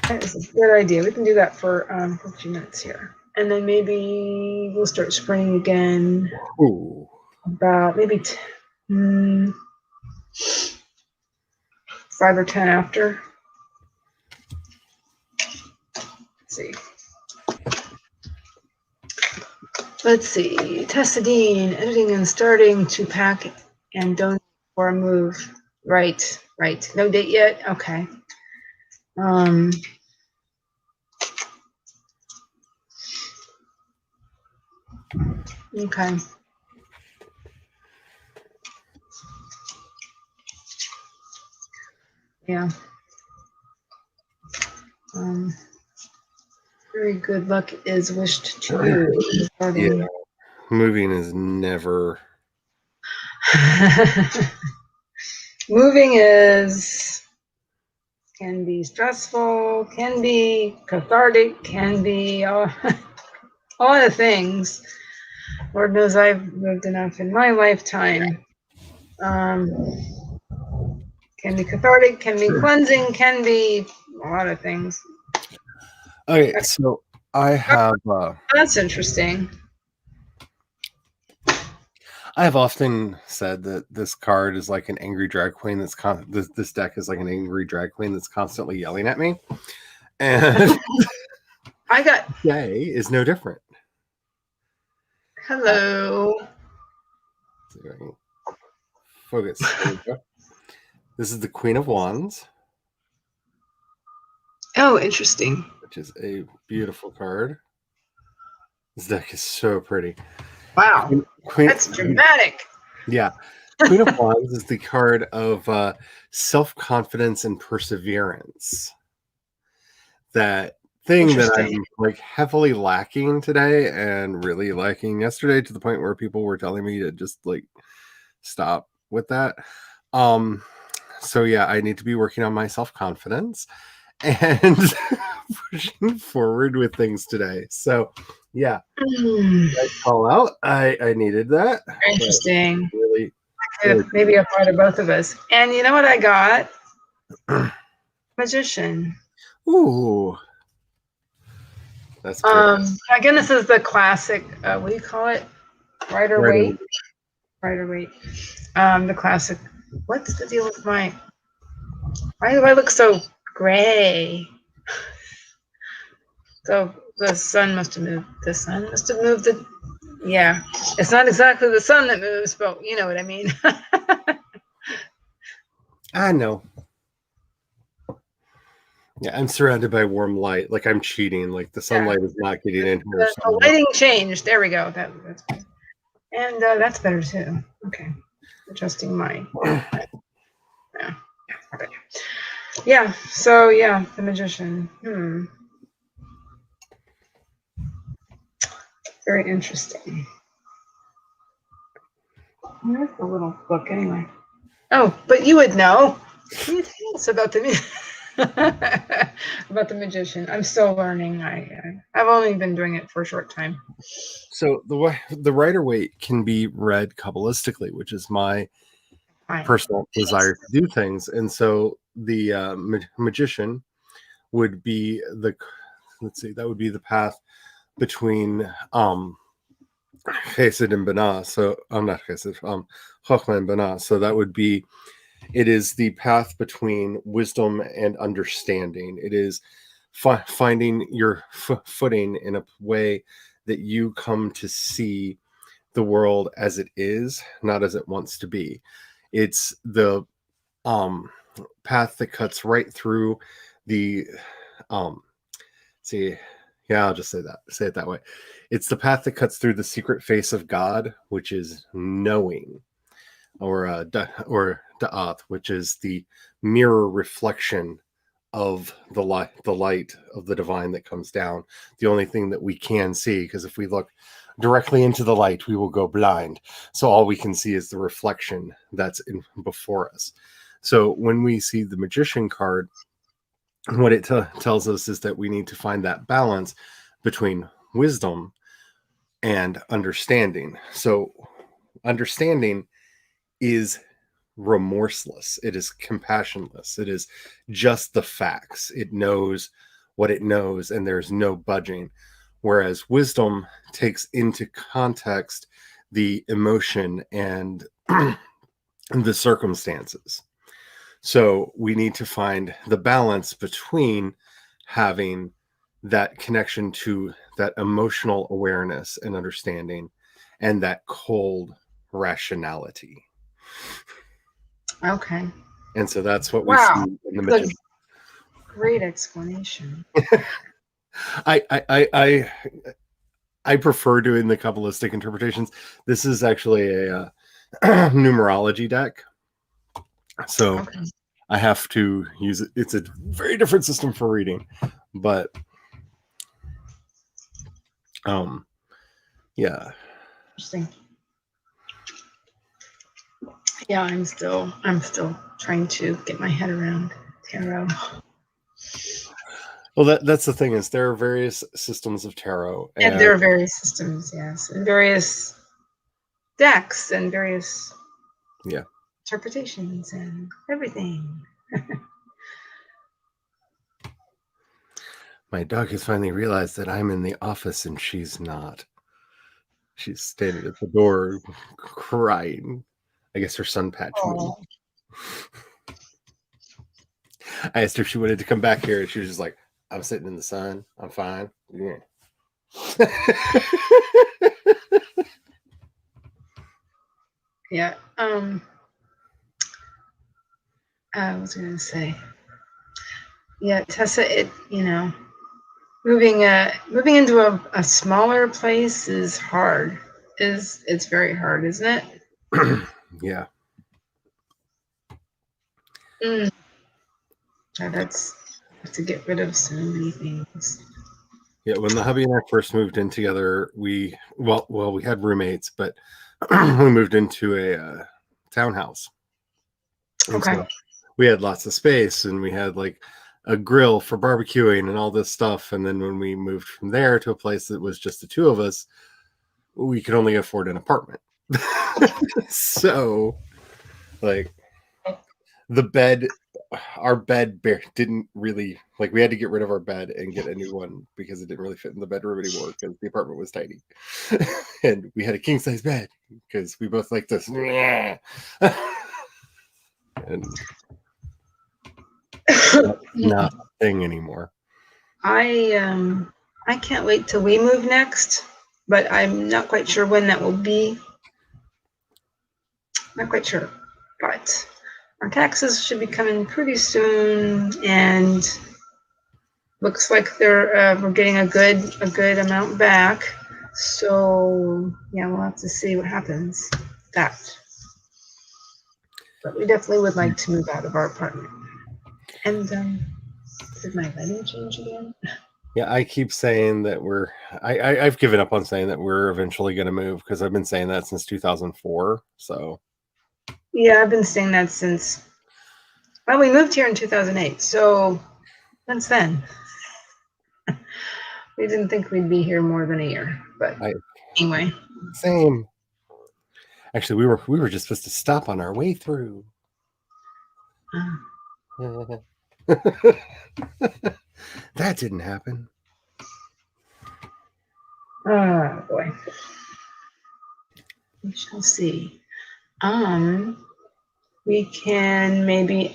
That is a good idea. We can do that for a few minutes here. And then maybe we'll start sprinting again. Ooh. About maybe 5 or 10 after. Let's see. Testadine, editing and starting to pack and donate for a move. Right. No date yet? Okay. Okay. Yeah. Very good luck is wished to you. Yeah. Moving is never. Moving can be stressful, can be cathartic, can be all the things. Lord knows I've moved enough in my lifetime. Can be cathartic, can be cleansing, can be a lot of things. Okay, so I have. That's interesting. I have often said that this card is like an angry drag queen that's this deck is like an angry drag queen that's constantly yelling at me, and today is no different. Hello. Focus. This is the Queen of Wands. Oh, interesting. Which is a beautiful card. This deck is so pretty. Wow. That's dramatic. Yeah. Queen of Wands is the card of self-confidence and perseverance. That thing that I'm like heavily lacking today and really lacking yesterday, to the point where people were telling me to just like stop with that. So yeah, I need to be working on my self-confidence and pushing forward with things today. So yeah, nice call out. I needed that. Interesting. Really, maybe apply to both of us. And you know what I got? Magician. Ooh. That's again, this is the classic, what do you call it? Rider-Waite. The classic. What's the deal with why do I look so gray? So the sun must have moved. Yeah, it's not exactly the sun that moves, but you know what I mean. I know. Yeah, I'm surrounded by warm light. Like I'm cheating. Like the sunlight is not getting in here. The lighting changed. There we go. That's better. And that's better too. Okay. Adjusting my. Yeah. Okay. Yeah. So yeah, the magician. Very interesting. Where's the little book anyway? Oh, but you would know. You tell us about the magician. I'm still learning. I've only been doing it for a short time. So the Rider-Waite can be read Kabbalistically, which is my personal desire to do things. And so the magician would be that would be the path between Chesed and Binah. So I'm not Chesed, Chochmah and Binah. So that would be, it is the path between wisdom and understanding. It is finding your footing in a way that you come to see the world as it is, not as it wants to be. It's the path that cuts right through the I'll just say it that way. It's the path that cuts through the secret face of God, which is knowing, or da'at, which is the mirror reflection of the light of the divine that comes down. The only thing that we can see, because if we look directly into the light, we will go blind. So all we can see is the reflection that's before us. So when we see the magician card, what it tells us is that we need to find that balance between wisdom and understanding. So understanding is remorseless. It is compassionless. It is just the facts. It knows what it knows, and there's no budging. Whereas wisdom takes into context the emotion and the circumstances. So we need to find the balance between having that connection to that emotional awareness and understanding and that cold rationality. Okay. And so that's what we Wow. see in the That's magician. a great explanation. I prefer doing the Kabbalistic interpretations. This is actually a numerology deck. So Okay. I have to use it. It's a very different system for reading, but yeah. Interesting. Yeah, I'm still trying to get my head around tarot. Well, that's the thing, is there are various systems of tarot, And there are various systems, yes, and various decks and various interpretations and everything. My dog has finally realized that I'm in the office and she's not. She's standing at the door crying. I guess her sun patch moved. I asked her if she wanted to come back here, and she was just like, I'm sitting in the sun. I'm fine. Yeah. Yeah. I was going to say, yeah, Tessa, moving into a smaller place is hard. It's very hard, isn't it? Yeah. That's to get rid of so many things. Yeah, when the hubby and I first moved in together, we had roommates, but we moved into a townhouse. And okay. So we had lots of space, and we had like a grill for barbecuing and all this stuff. And then when we moved from there to a place that was just the two of us, we could only afford an apartment. So, like, our bed didn't really, like, we had to get rid of our bed and get a new one because it didn't really fit in the bedroom anymore because the apartment was tiny. And we had a king size bed because we both like this. And not a thing anymore. I can't wait till we move next, but I'm not quite sure when that will be. Not quite sure, but our taxes should be coming pretty soon, and looks like we're getting a good amount back. So yeah, we'll have to see what happens with that. But we definitely would like to move out of our apartment. And did my lighting change again? Yeah, I keep saying that I've given up on saying that we're eventually going to move because I've been saying that since 2004. So yeah, I've been saying that since. Well, we moved here in 2008, so since then. We didn't think we'd be here more than a year, but anyway. Same. Actually, we were just supposed to stop on our way through. That didn't happen. Oh boy. We shall see. We can maybe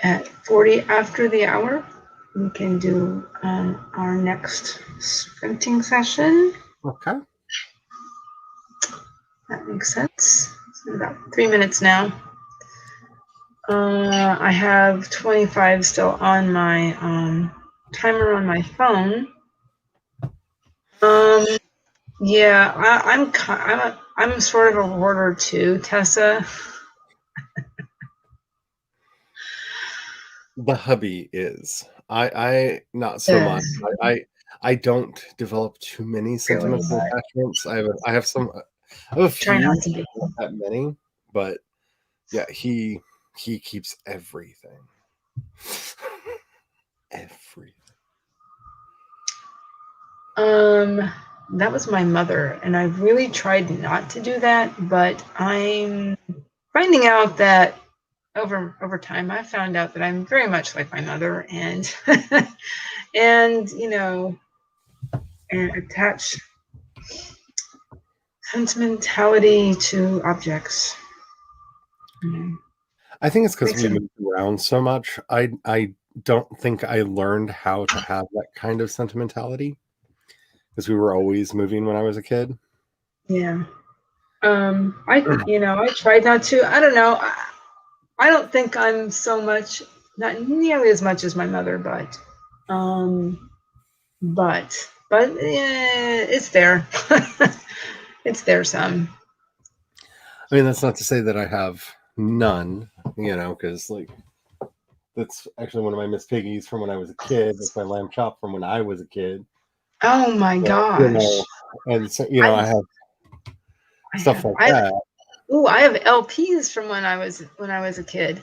at 40 after the hour, we can do our next sprinting session. Okay. That makes sense. It's about 3 minutes now. I have 25 still on my timer on my phone. Yeah, I'm sort of a hoarder too, Tessa. The hubby is. I not so much. I don't develop too many sentimental attachments. I have a few, Try not to be. not that many, but yeah, he keeps everything. Everything. That was my mother, and I really tried not to do that, but I'm finding out that over time, I found out that I'm very much like my mother, and and and attach sentimentality to objects. I think it's because we moved around so much. I don't think I learned how to have that kind of sentimentality because we were always moving when I was a kid. Yeah. I tried not to. I don't know. I don't think I'm so much, not nearly as much as my mother, but it's there. It's there some. I mean, that's not to say that I have none, because like that's actually one of my Miss Piggies from when I was a kid. That's my lamb chop from when I was a kid. Oh my gosh! And so, I have stuff like that. I have LPs from when I was a kid.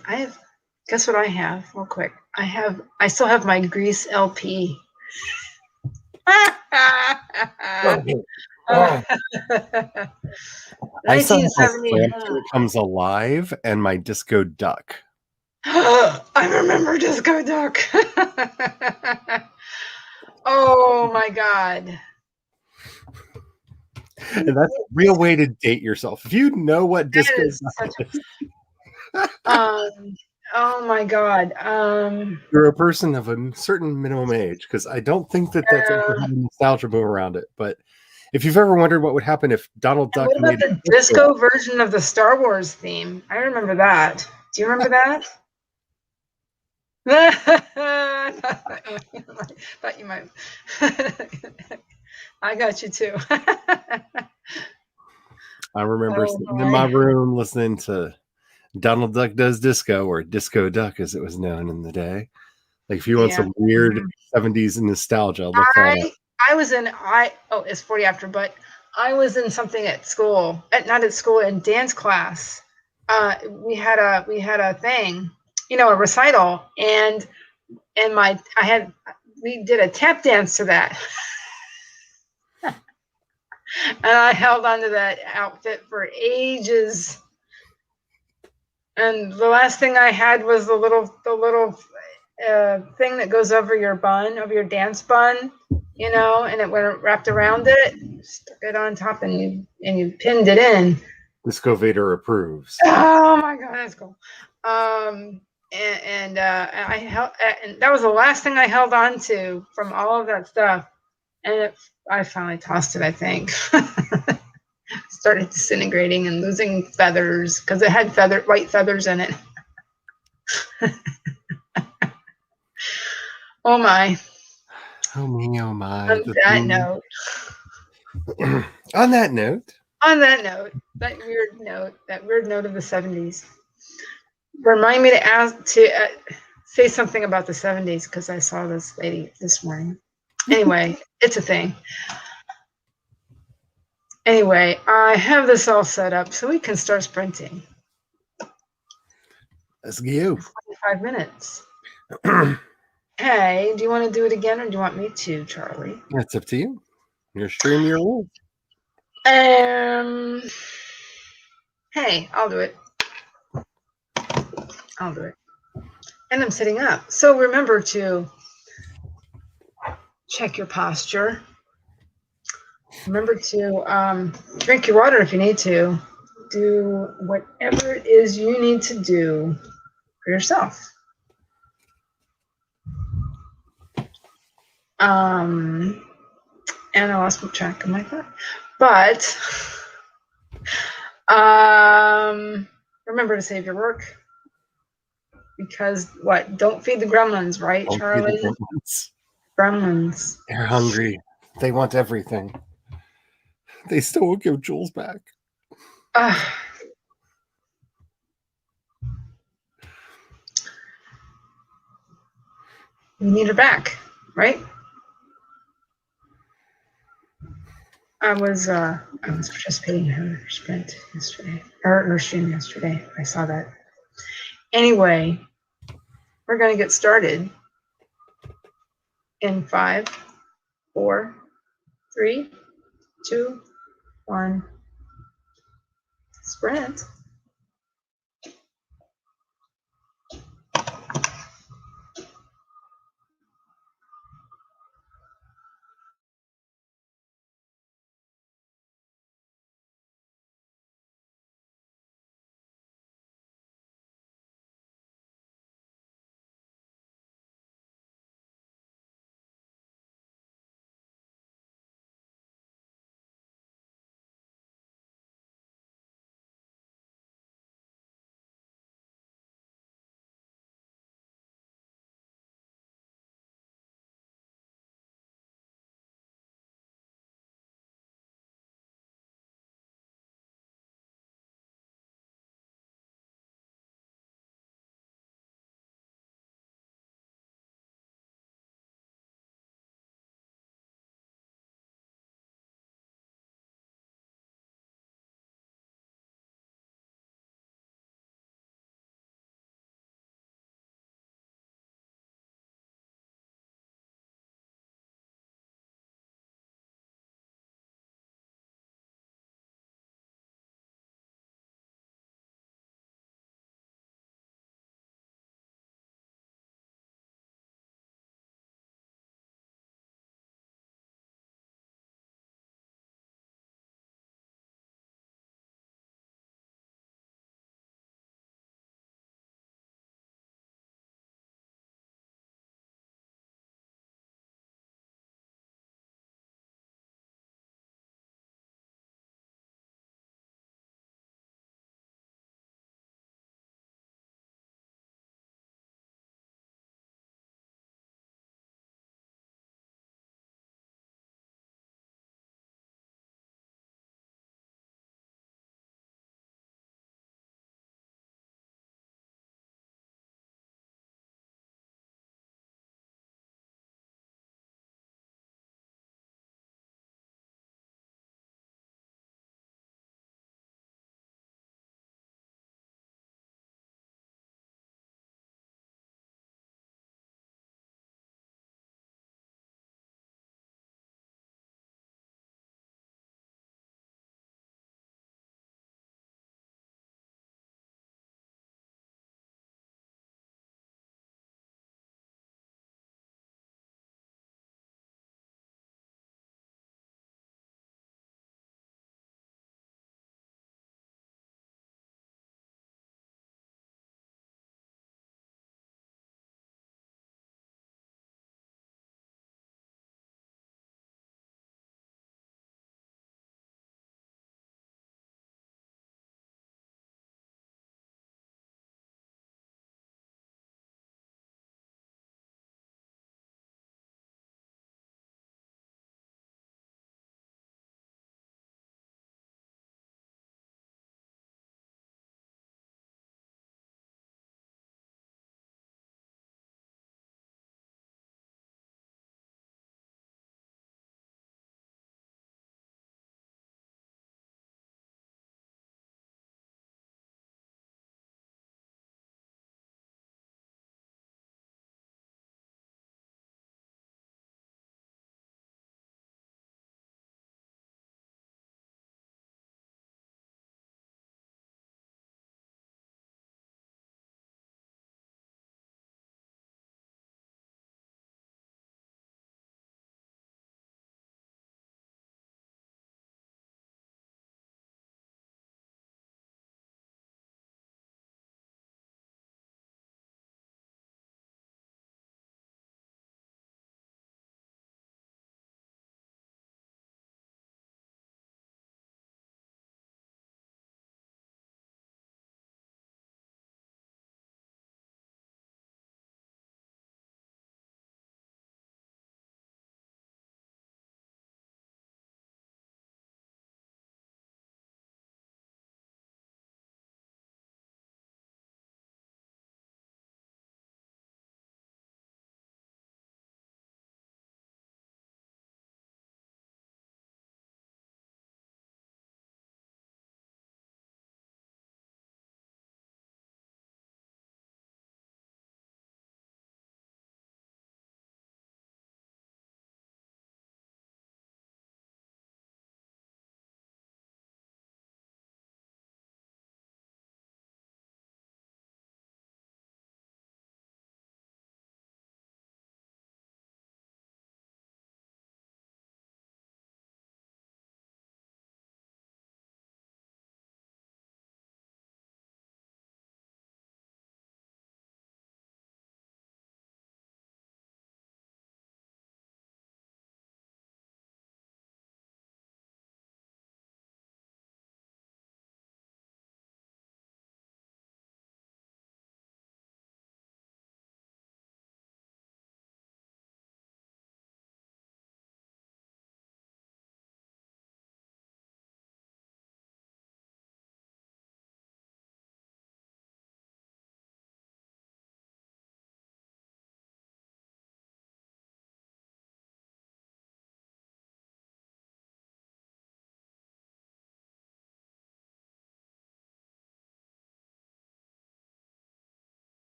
Guess what I have? Real quick, I still have my Grease LP. I still have my Frampton Comes Alive and my Disco Duck. I remember Disco Duck. Oh my God. And that's a real way to date yourself. If you know what Disco Duck is. Oh my God. You're a person of a certain minimum age, because I don't think that that's ever had a nostalgia boom around it. But if you've ever wondered what would happen if Donald Duck made the disco version of the Star Wars theme, I remember that. Do you remember that? Thought you might. I got you too. I remember sitting in my room listening to Donald Duck Does Disco, or Disco Duck as it was known in the day. Like if you want some weird 70s nostalgia, look that up. I was in it's 40 after, but I was in something at school, not at school, in dance class. We had a thing, a recital, and we did a tap dance to that. And I held on to that outfit for ages. And the last thing I had was the little thing that goes over your bun, over your dance bun, and it went wrapped around it, stuck it on top, and you pinned it in. Disco Vader approves. Oh my God, that's cool. And I held, and that was the last thing I held on to from all of that stuff. And I finally tossed it, I think. Started disintegrating and losing feathers because it had white feathers in it. Oh my. Oh me, oh my. On that note. On that note. That weird note of the 70s. Remind me to say something about the 70s, because I saw this lady this morning. Anyway, it's a thing. Anyway, I have this all set up so we can start sprinting. Let's go. 25 minutes. Hey, do you want to do it again, or do you want me to, Charlie? That's up to you. Your stream, your rules. Hey, I'll do it. And I'm sitting up. So remember to check your posture. Remember to drink your water if you need to. Do whatever it is you need to do for yourself. And I lost track of my thought. But remember to save your work. Because what? Don't feed the gremlins, right, Charlie? Gremlins. They're hungry. They want everything. They still won't give Jules back. We need her back, right? I was participating in her sprint yesterday, or her stream yesterday. I saw that. Anyway, we're going to get started in 5, 4, 3, 2, 1. Sprint.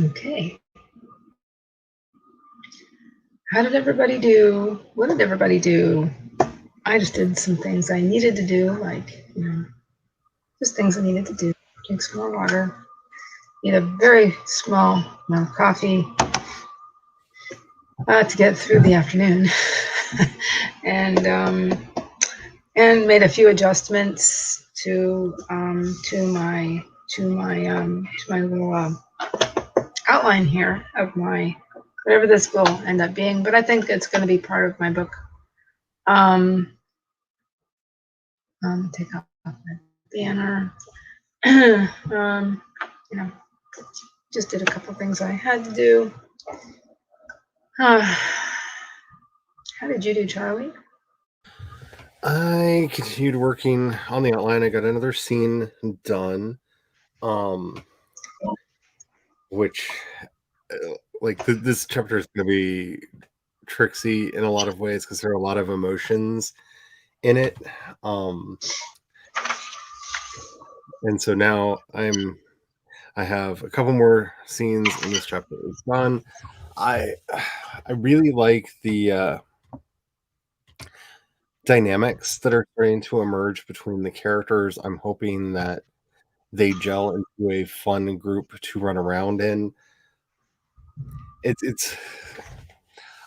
Okay. How did everybody do? What did everybody do? I just did some things I needed to do, like, just things I needed to do. Drink some more water. Need a very small amount of coffee to get through the afternoon. and made a few adjustments to my little outline here of my whatever this will end up being. But I think it's going to be part of my book. Take off my banner. Just did a couple things I had to do. How did you do, Charlie? I continued working on the outline. I got another scene done, which, this chapter is going to be tricksy in a lot of ways because there are a lot of emotions in it. And so now I have a couple more scenes in this chapter. It's done. I really like the dynamics that are starting to emerge between the characters. I'm hoping that they gel into a fun group to run around in.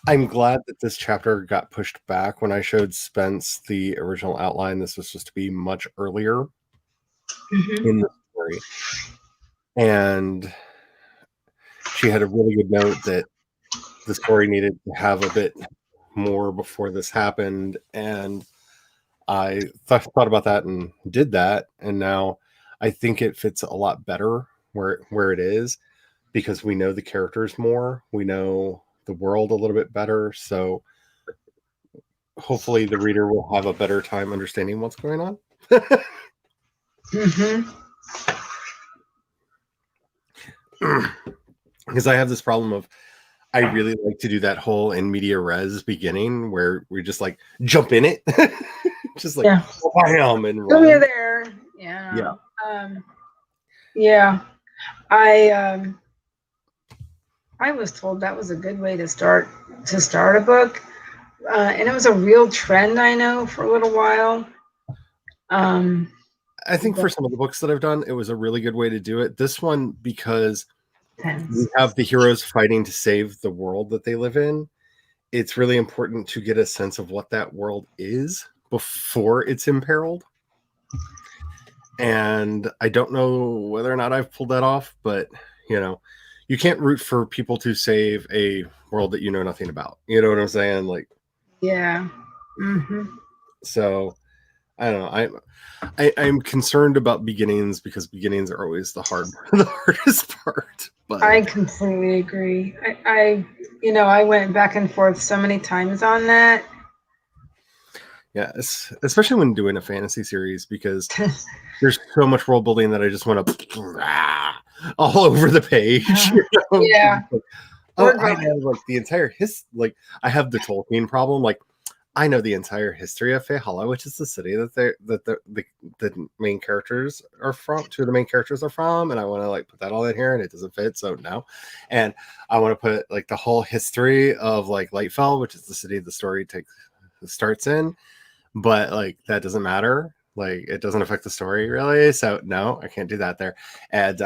I'm glad that this chapter got pushed back. When I showed Spence the original outline, this was supposed to be much earlier in the story. And she had a really good note that the story needed to have a bit more before this happened. And I thought about that and did that. And now I think it fits a lot better where it is, because we know the characters more. We know the world a little bit better. So hopefully the reader will have a better time understanding what's going on. Because I have this problem of, I really like to do that whole in media res beginning where we just like jump in it. Just like bam and run. You're there. Yeah. I was told that was a good way to start a book. And it was a real trend, I know, for a little while. I think for some of the books that I've done, it was a really good way to do it. This one, because we have the heroes fighting to save the world that they live in, it's really important to get a sense of what that world is before it's imperiled. And I don't know whether or not I've pulled that off, but you can't root for people to save a world that you know nothing about. You know what I'm saying? Like, yeah. So I don't know. I'm concerned about beginnings because beginnings are always the hardest part. But I completely agree. I went back and forth so many times on that. Yeah, especially when doing a fantasy series, because there's so much world building that I just want to all over the page. Yeah. I know the entire I have the Tolkien problem. I know the entire history of Valhalla, which is the city that the main characters are from. Two of the main characters are from, and I want to put that all in here, and it doesn't fit, so no. And I want to put the whole history of Lightfell, which is the city the story starts in, but that doesn't matter. It doesn't affect the story really, so no, I can't do that there. And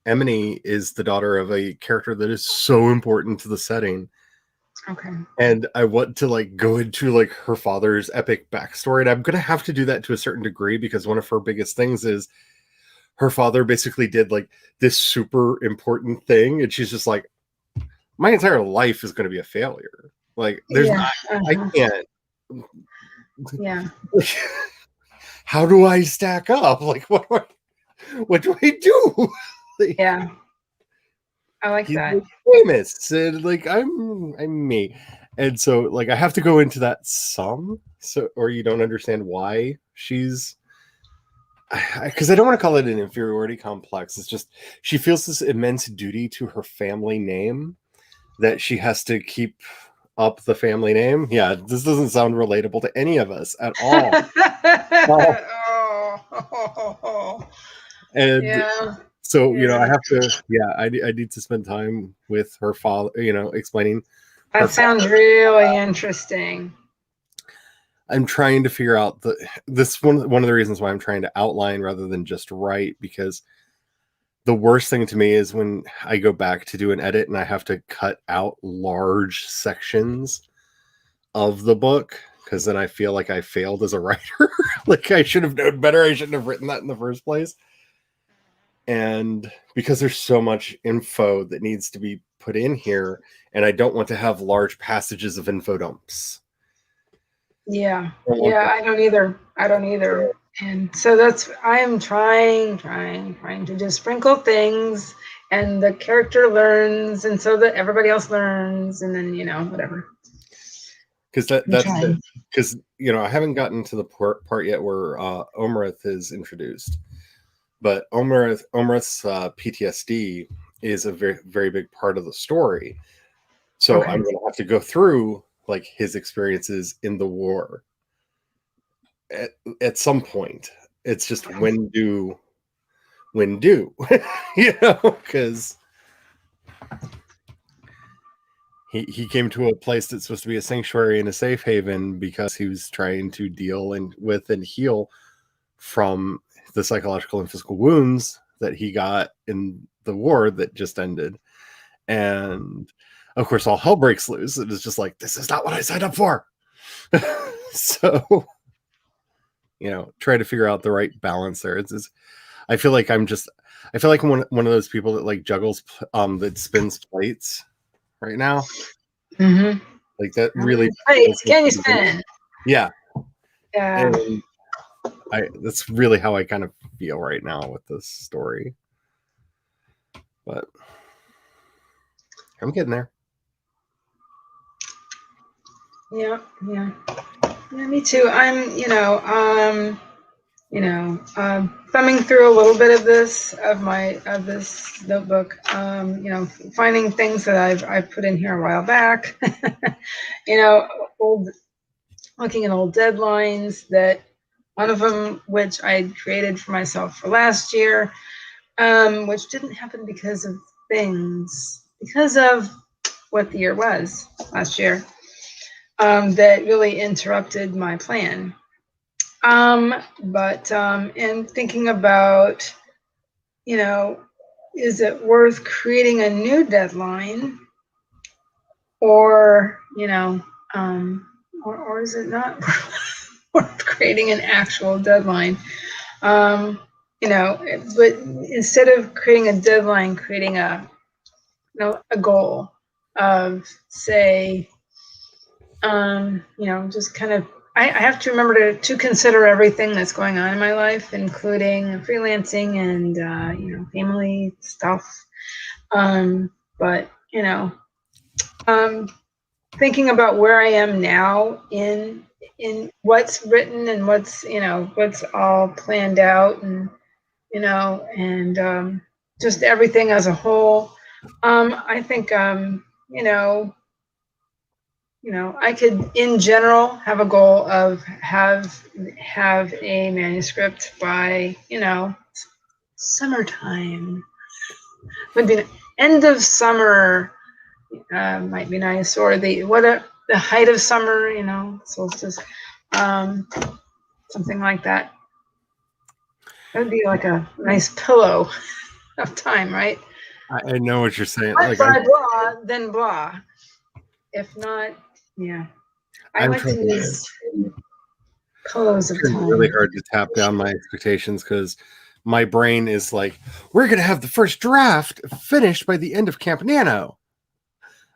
Emily is the daughter of a character that is so important to the setting. Okay. And I want to go into her father's epic backstory, and I'm gonna have to do that to a certain degree because one of her biggest things is her father basically did this super important thing, and she's just my entire life is gonna be a failure. There's not, I can't. Yeah. How do I stack up? What do I do? Yeah. I like that. Famous, and I'm me, and so I have to go into that some, or you don't understand why she's, because I don't want to call it an inferiority complex. It's just she feels this immense duty to her family name that she has to keep up the family name. Yeah, this doesn't sound relatable to any of us at all. And So, I have to, I need to spend time with her father, explaining. That sounds really interesting. I'm trying to figure out one of the reasons why I'm trying to outline rather than just write, because the worst thing to me is when I go back to do an edit and I have to cut out large sections of the book, because then I feel like I failed as a writer. Like I should have known better. I shouldn't have written that in the first place. And because there's so much info that needs to be put in here, and I don't want to have large passages of info dumps. Yeah. I don't either. And so I am trying to just sprinkle things, and the character learns, and so that everybody else learns, and then, whatever. Because I haven't gotten to the part yet where Omerith is introduced, but Omerith's PTSD is a very, very big part of the story. So I'm going to have to go through like his experiences in the war at some point. It's just when do, because he came to a place that's supposed to be a sanctuary and a safe haven because he was trying to deal with and heal from the psychological and physical wounds that he got in the war that just ended. And of course, all hell breaks loose. It is just like, this is not what I signed up for. So, try to figure out the right balance there. I feel like I'm one of those people that like juggles, that spins plates right now. Mm-hmm. Like that really. Can you spin? Yeah. Yeah. And that's really how I kind of feel right now with this story. But I'm getting there. Yeah, me too. I'm, thumbing through a little bit of this notebook. Finding things that I've put in here a while back. Looking at old deadlines, that one of them which I created for myself for last year, which didn't happen because of what the year was last year. That really interrupted my plan. And thinking about, is it worth creating a new deadline, or, or is it not worth creating an actual deadline? But instead of creating a deadline, creating a goal of, say, just kind of, I have to remember to consider everything that's going on in my life, including freelancing and, family stuff. Thinking about where I am now in what's written and what's all planned out, and, just everything as a whole. I think, I could, in general, have a goal of have a manuscript by, summertime. Would be end of summer, might be nice, or the height of summer, solstice, something like that. That would be like a nice pillow of time, right? I know what you're saying. Blah, then blah. If not, yeah. I like to use pillows of time. Really hard to tap down my expectations, because my brain is like, we're going to have the first draft finished by the end of Camp Nano.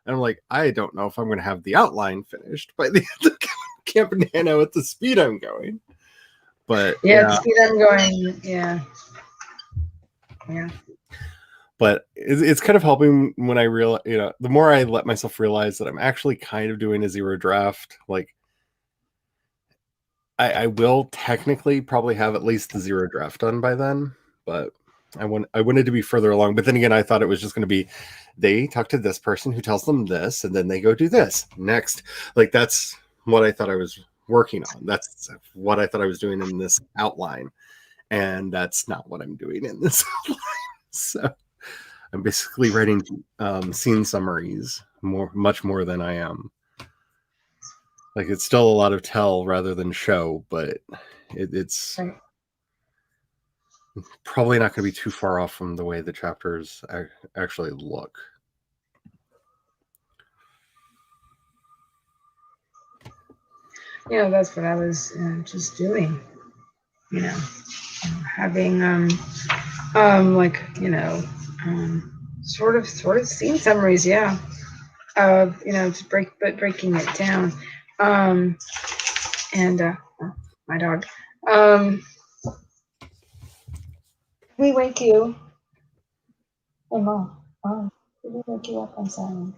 And I'm like, I don't know if I'm going to have the outline finished by the end of Camp Nano at the speed I'm going. But yeah, the speed I'm going, yeah. But it's kind of helping when I realize, the more I let myself realize that I'm actually kind of doing a zero draft, like I will technically probably have at least the zero draft done by then, but I wanted to be further along. But then again, I thought it was just going to be, they talk to this person who tells them this, and then they go do this next. Like that's what I thought I was working on. That's what I thought I was doing in this outline. And that's not what I'm doing in this outline. So I'm basically writing scene summaries much more than I am. Like, it's still a lot of tell rather than show, but it's Right. probably not going to be too far off from the way the chapters actually look. That's what I was just doing. Having sort of scene summaries, of just breaking it down, and my dog. We wake you. Hey, Mom. Did we wake you up? I'm sorry.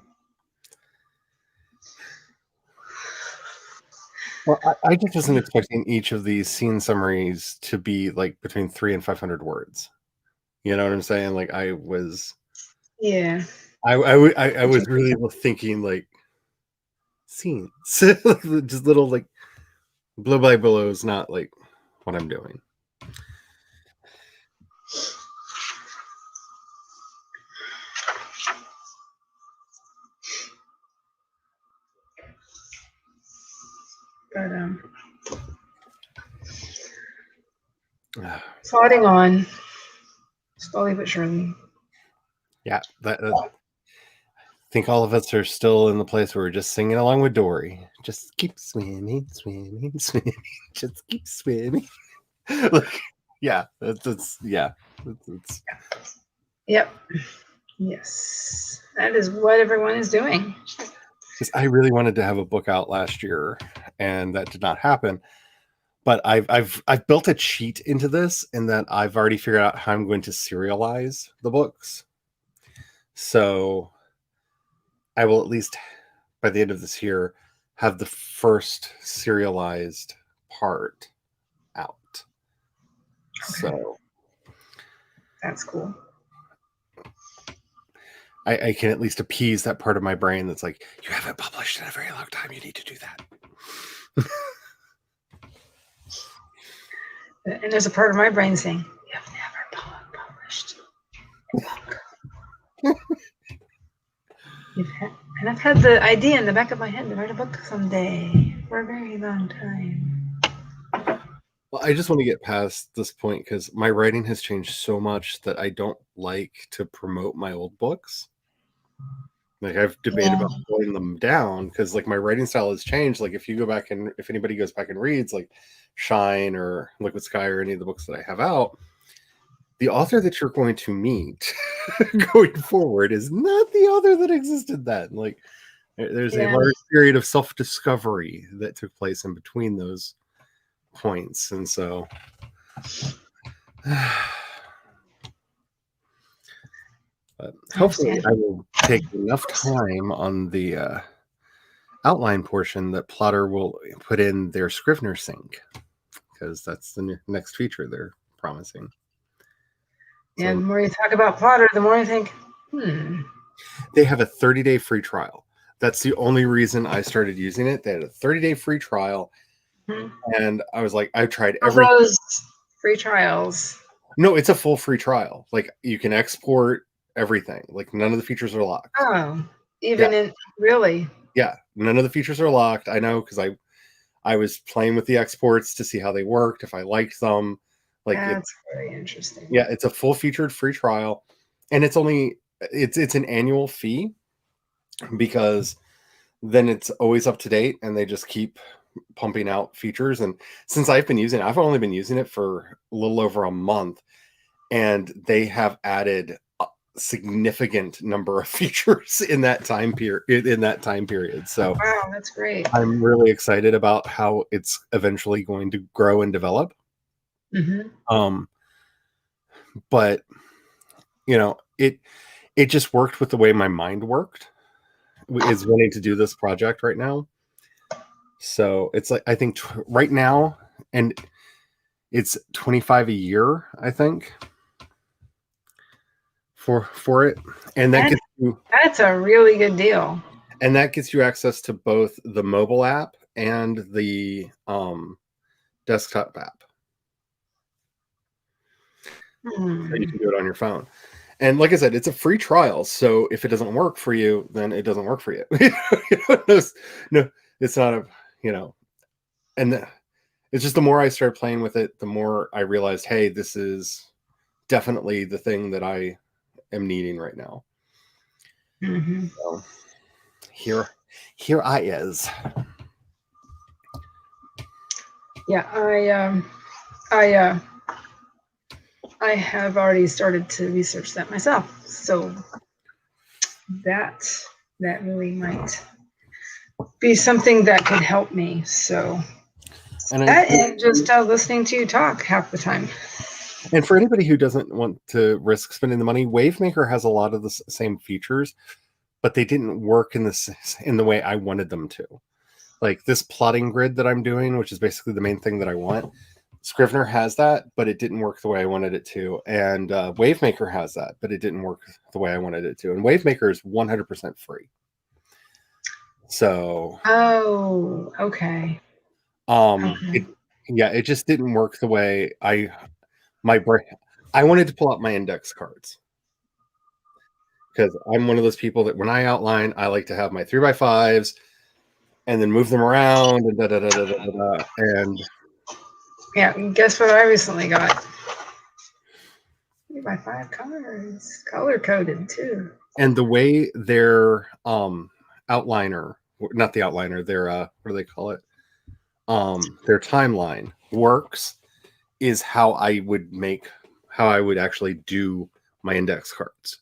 Well, I just wasn't expecting each of these scene summaries to be like between 300 and 500 words. You know what I'm saying? Like, I was really thinking like scenes, just little like blow by blow is not like what I'm doing. But plodding on, slowly but surely. Yeah, I think all of us are still in the place where we're just singing along with Dory. Just keep swimming, swimming, swimming. Just keep swimming. Like, yeah, that's Yep. Yes, that is what everyone is doing. because I really wanted to have a book out last year, and that did not happen. But I've built a cheat into this, in that I've already figured out how I'm going to serialize the books. So I will, at least by the end of this year, have the first serialized part out. Okay. So That's cool. I can at least appease that part of my brain that's like, you haven't published in a very long time. You need to do that. And there's a part of my brain saying, you have never published a book. And I've had the idea in the back of my head to write a book someday for a very long time. Well, I just want to get past this point because my writing has changed so much that I don't like to promote my old books. Like, I've debated about pulling them down because, like, my writing style has changed. Like, if you go back and if anybody goes back and reads like Shine or Liquid Sky or any of the books that I have out, the author that you're going to meet going forward is not the author that existed then. Like, there's a large period of self-discovery that took place in between those points, and so but hopefully I will take enough time on the outline portion that Plotter will put in their Scrivener sync, because that's the next feature they're promising. Yeah, so, the more you talk about Plotter, the more I think, They have a 30-day free trial. That's the only reason I started using it. They had a 30-day free trial, and I was like, I've tried every those free trials. No, it's a full free trial. Like, you can export everything. Like, none of the features are locked. Oh, in really? Yeah, none of the features are locked. I know, because I was playing with the exports to see how they worked, if I liked them. Like, that's very interesting. Yeah, it's a full featured free trial, and it's an annual fee, because then it's always up to date, and they just keep pumping out features. And since I've only been using it for a little over a month, and they have added a significant number of features in that time period. So wow, that's great. I'm really excited about how it's eventually going to grow and develop. But it just worked with the way my mind worked, is wanting to do this project right now. So it's like, I think right now, and it's $25 a year, I think, for it, and that's a really good deal. And that gets you access to both the mobile app and the desktop app. So you can do it on your phone. And like I said, it's a free trial. So if it doesn't work for you, then it doesn't work for you. No, it's not a, and it's just the more I started playing with it, the more I realized, hey, this is definitely the thing that I am needing right now. Mm-hmm. So here I is. Yeah, I have already started to research that myself. So that really might be something that could help me. So and just listening to you talk half the time. And for anybody who doesn't want to risk spending the money, Wavemaker has a lot of the same features, but they didn't work in the way I wanted them to. Like this plotting grid that I'm doing, which is basically the main thing that I want. Scrivener has that, but it didn't work the way I wanted it to. And Wavemaker has that, but it didn't work the way I wanted it to. And Wavemaker is 100% free. So. Oh, okay. It just didn't work the way my brain. I wanted to pull out my index cards because I'm one of those people that when I outline, I like to have my 3x5s and then move them around and and yeah, guess what I recently got? 3x5 cards, color coded too. And the way their outliner, not the outliner, their what do they call it? Their timeline works is how I would actually do my index cards.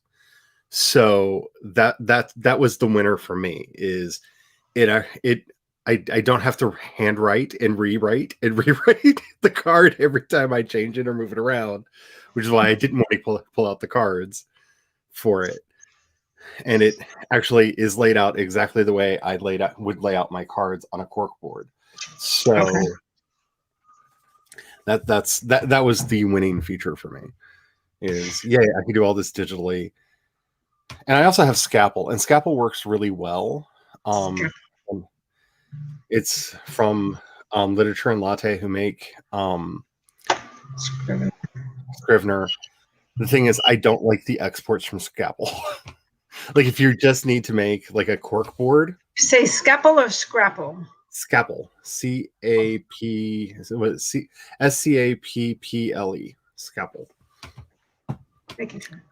So that was the winner for me. Is I don't have to handwrite and rewrite the card every time I change it or move it around, which is why I didn't want to pull out the cards for it. And it actually is laid out exactly the way I would lay out my cards on a cork board. So that was the winning feature for me. Is I can do all this digitally. And I also have Scapple, and Scapple works really well. It's from Literature and Latte, who make Scrivener. The thing is, I don't like the exports from Scapple. Like if you just need to make like a cork board. You say Scapple or Scrapple? Scapple. SCAPPLE. Scapple. Making sure.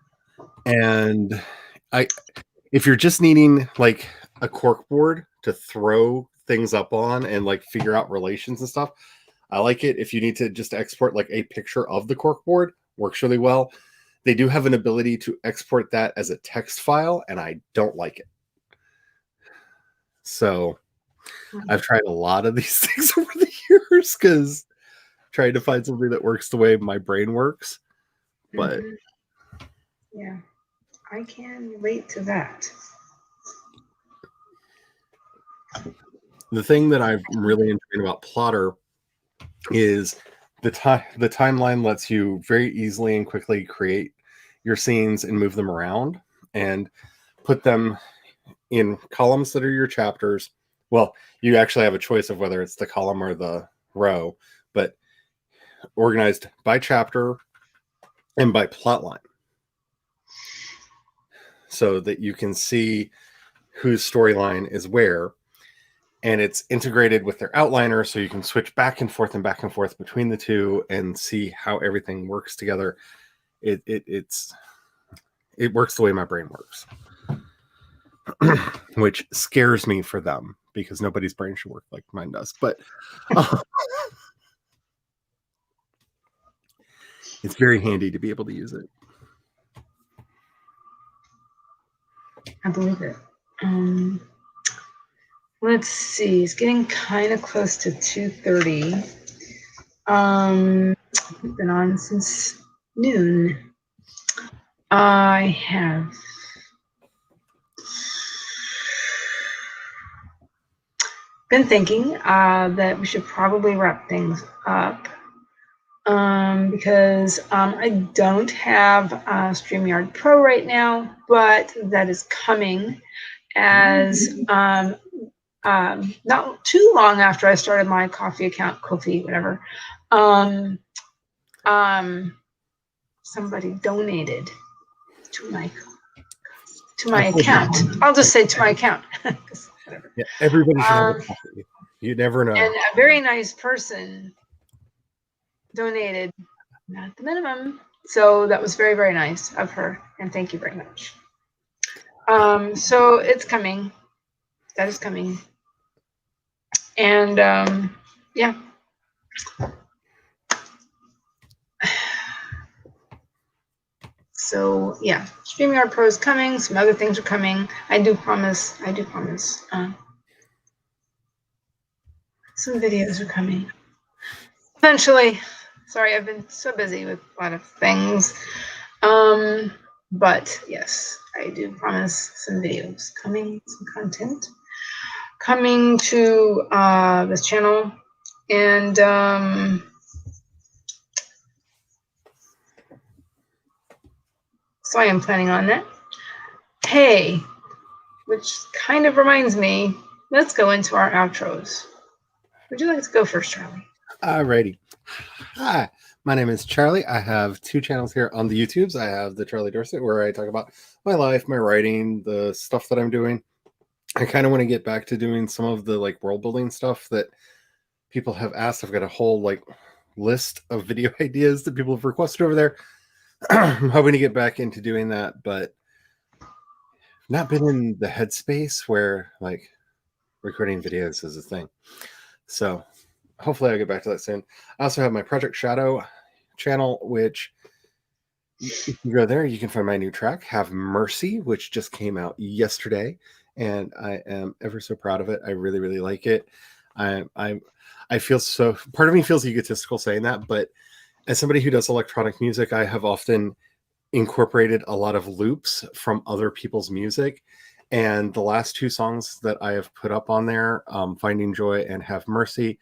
And if you're just needing like a cork board to throw things up on and like figure out relations and stuff, I like it. If you need to just export like a picture of the cork board, works really well. They do have an ability to export that as a text file, and I don't like it. So I've tried a lot of these things over the years because trying to find something that works the way my brain works. But yeah, I can relate to that. The thing that I'm really enjoying about Plotter is the timeline lets you very easily and quickly create your scenes and move them around and put them in columns that are your chapters. Well, you actually have a choice of whether it's the column or the row, but organized by chapter and by plot line, so that you can see whose storyline is where. And it's integrated with their outliner, so you can switch back and forth between the two and see how everything works together. It works the way my brain works, which scares me for them because nobody's brain should work like mine does. But it's very handy to be able to use it. I believe it. Let's see. It's getting kind of close to 2:30. We've been on since noon. I have been thinking that we should probably wrap things up because I don't have StreamYard Pro right now, but that is coming as not too long after I started my coffee account, Ko-fi, whatever. Somebody donated account. I'll just say to my account. Yeah, everybody should have a Um, copy. You never know. And a very nice person donated, not the minimum. So that was very, very nice of her. And thank you very much. So it's coming. That is coming. And yeah. So yeah, StreamYard Pro is coming. Some other things are coming. I do promise. Some videos are coming. Eventually. Sorry, I've been so busy with a lot of things. But yes, I do promise some videos coming, some content coming to this channel. And so I am planning on that. Hey, which kind of reminds me, let's go into our outros. Would you like to go first, Charlie? Alrighty. Hi, my name is Charlie. I have 2 channels here on the YouTubes. I have the Charlie Dorset, where I talk about my life, my writing, the stuff that I'm doing. I kind of want to get back to doing some of the like world building stuff that people have asked. I've got a whole like list of video ideas that people have requested over there. I'm hoping to get back into doing that, but not been in the headspace where like recording videos is a thing. So hopefully I'll get back to that soon. I also have my Project Shadow channel, which if you go there, you can find my new track, Have Mercy, which just came out yesterday. And I am ever so proud of it. I really, really like it. I feel so, part of me feels egotistical saying that, but as somebody who does electronic music, I have often incorporated a lot of loops from other people's music. And the last 2 songs that I have put up on there, Finding Joy and Have Mercy,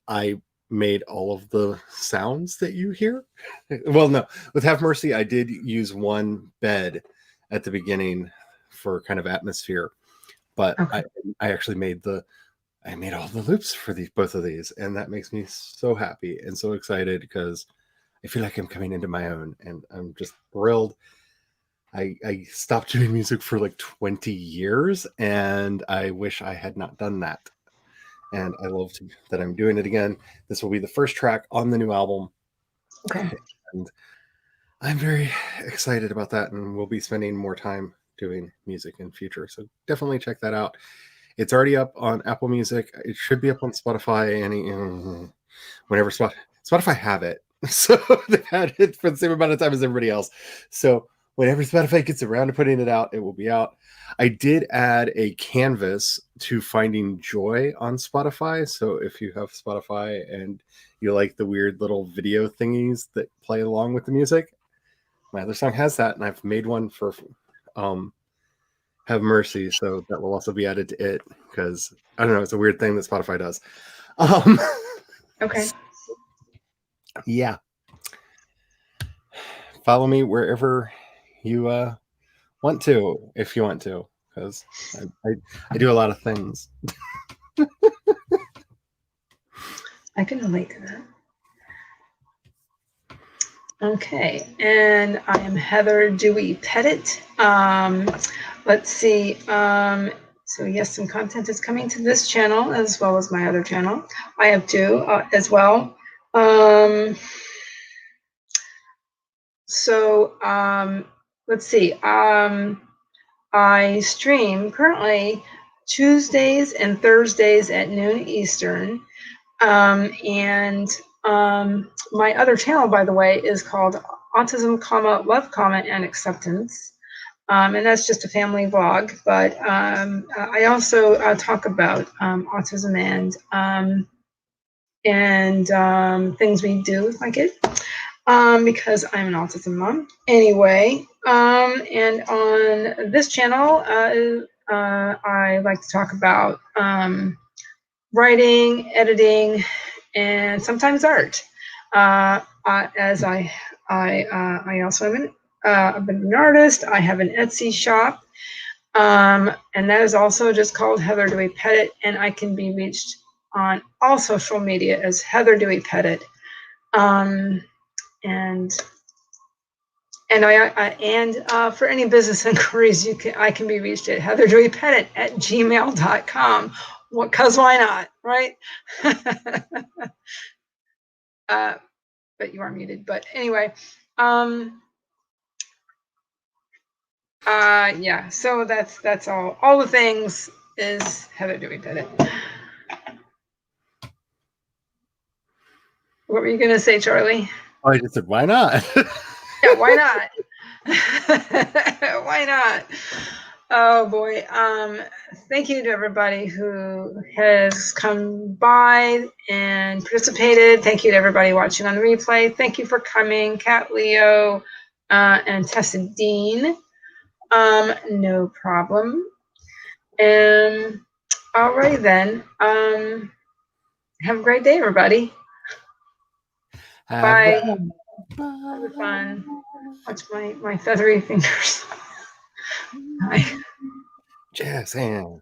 I made all of the sounds that you hear. Well, no, with Have Mercy, I did use one bed at the beginning for kind of atmosphere, but okay. I actually made all the loops for both of these, and that makes me so happy and so excited because I feel like I'm coming into my own, and I'm just thrilled. I stopped doing music for like 20 years, and I wish I had not done that. And I love that I'm doing it again. This will be the first track on the new album. Okay. And I'm very excited about that, and we'll be spending more time doing music in future. So definitely check that out. It's already up on Apple Music. It should be up on Spotify whenever Spotify have it. So they've had it for the same amount of time as everybody else. So whenever Spotify gets around to putting it out, it will be out. I did add a canvas to Finding Joy on Spotify. So if you have Spotify and you like the weird little video thingies that play along with the music, my other song has that, and I've made one for Have Mercy. So that will also be added to it because I don't know, it's a weird thing that Spotify does. Okay. Yeah. Follow me wherever you want to, if you want to, because I do a lot of things. I can relate to that. Okay, and I am Heather Dewey Pettit. Let's see. So yes, some content is coming to this channel as well as my other channel. I have 2 as well. Let's see. I stream currently Tuesdays and Thursdays at noon Eastern. My other channel, by the way, is called Autism, Love, and Acceptance. And that's just a family vlog. But I also talk about autism and things we do with my kid. Because I'm an autism mom. Anyway, and on this channel, I like to talk about writing, editing, and sometimes art. As I also am I've been an artist. I have an Etsy shop, and that is also just called Heather Dewey Pettit, and I can be reached on all social media as Heather Dewey Pettit. And for any business inquiries, I can be reached at heatherdeweypettit@gmail.com. Because why not, right? But you are muted. But anyway, yeah. So that's all. All the things is Heather Dewey Pettit. What were you gonna say, Charlie? I just said, why not? Yeah, why not? Why not? Oh boy. Thank you to everybody who has come by and participated. Thank you to everybody watching on the replay. Thank you for coming, Cat Leo and Tessa Dean. No problem. All right then. Have a great day, everybody. Bye. Have fun. Watch my feathery fingers. Bye. Jazz hands.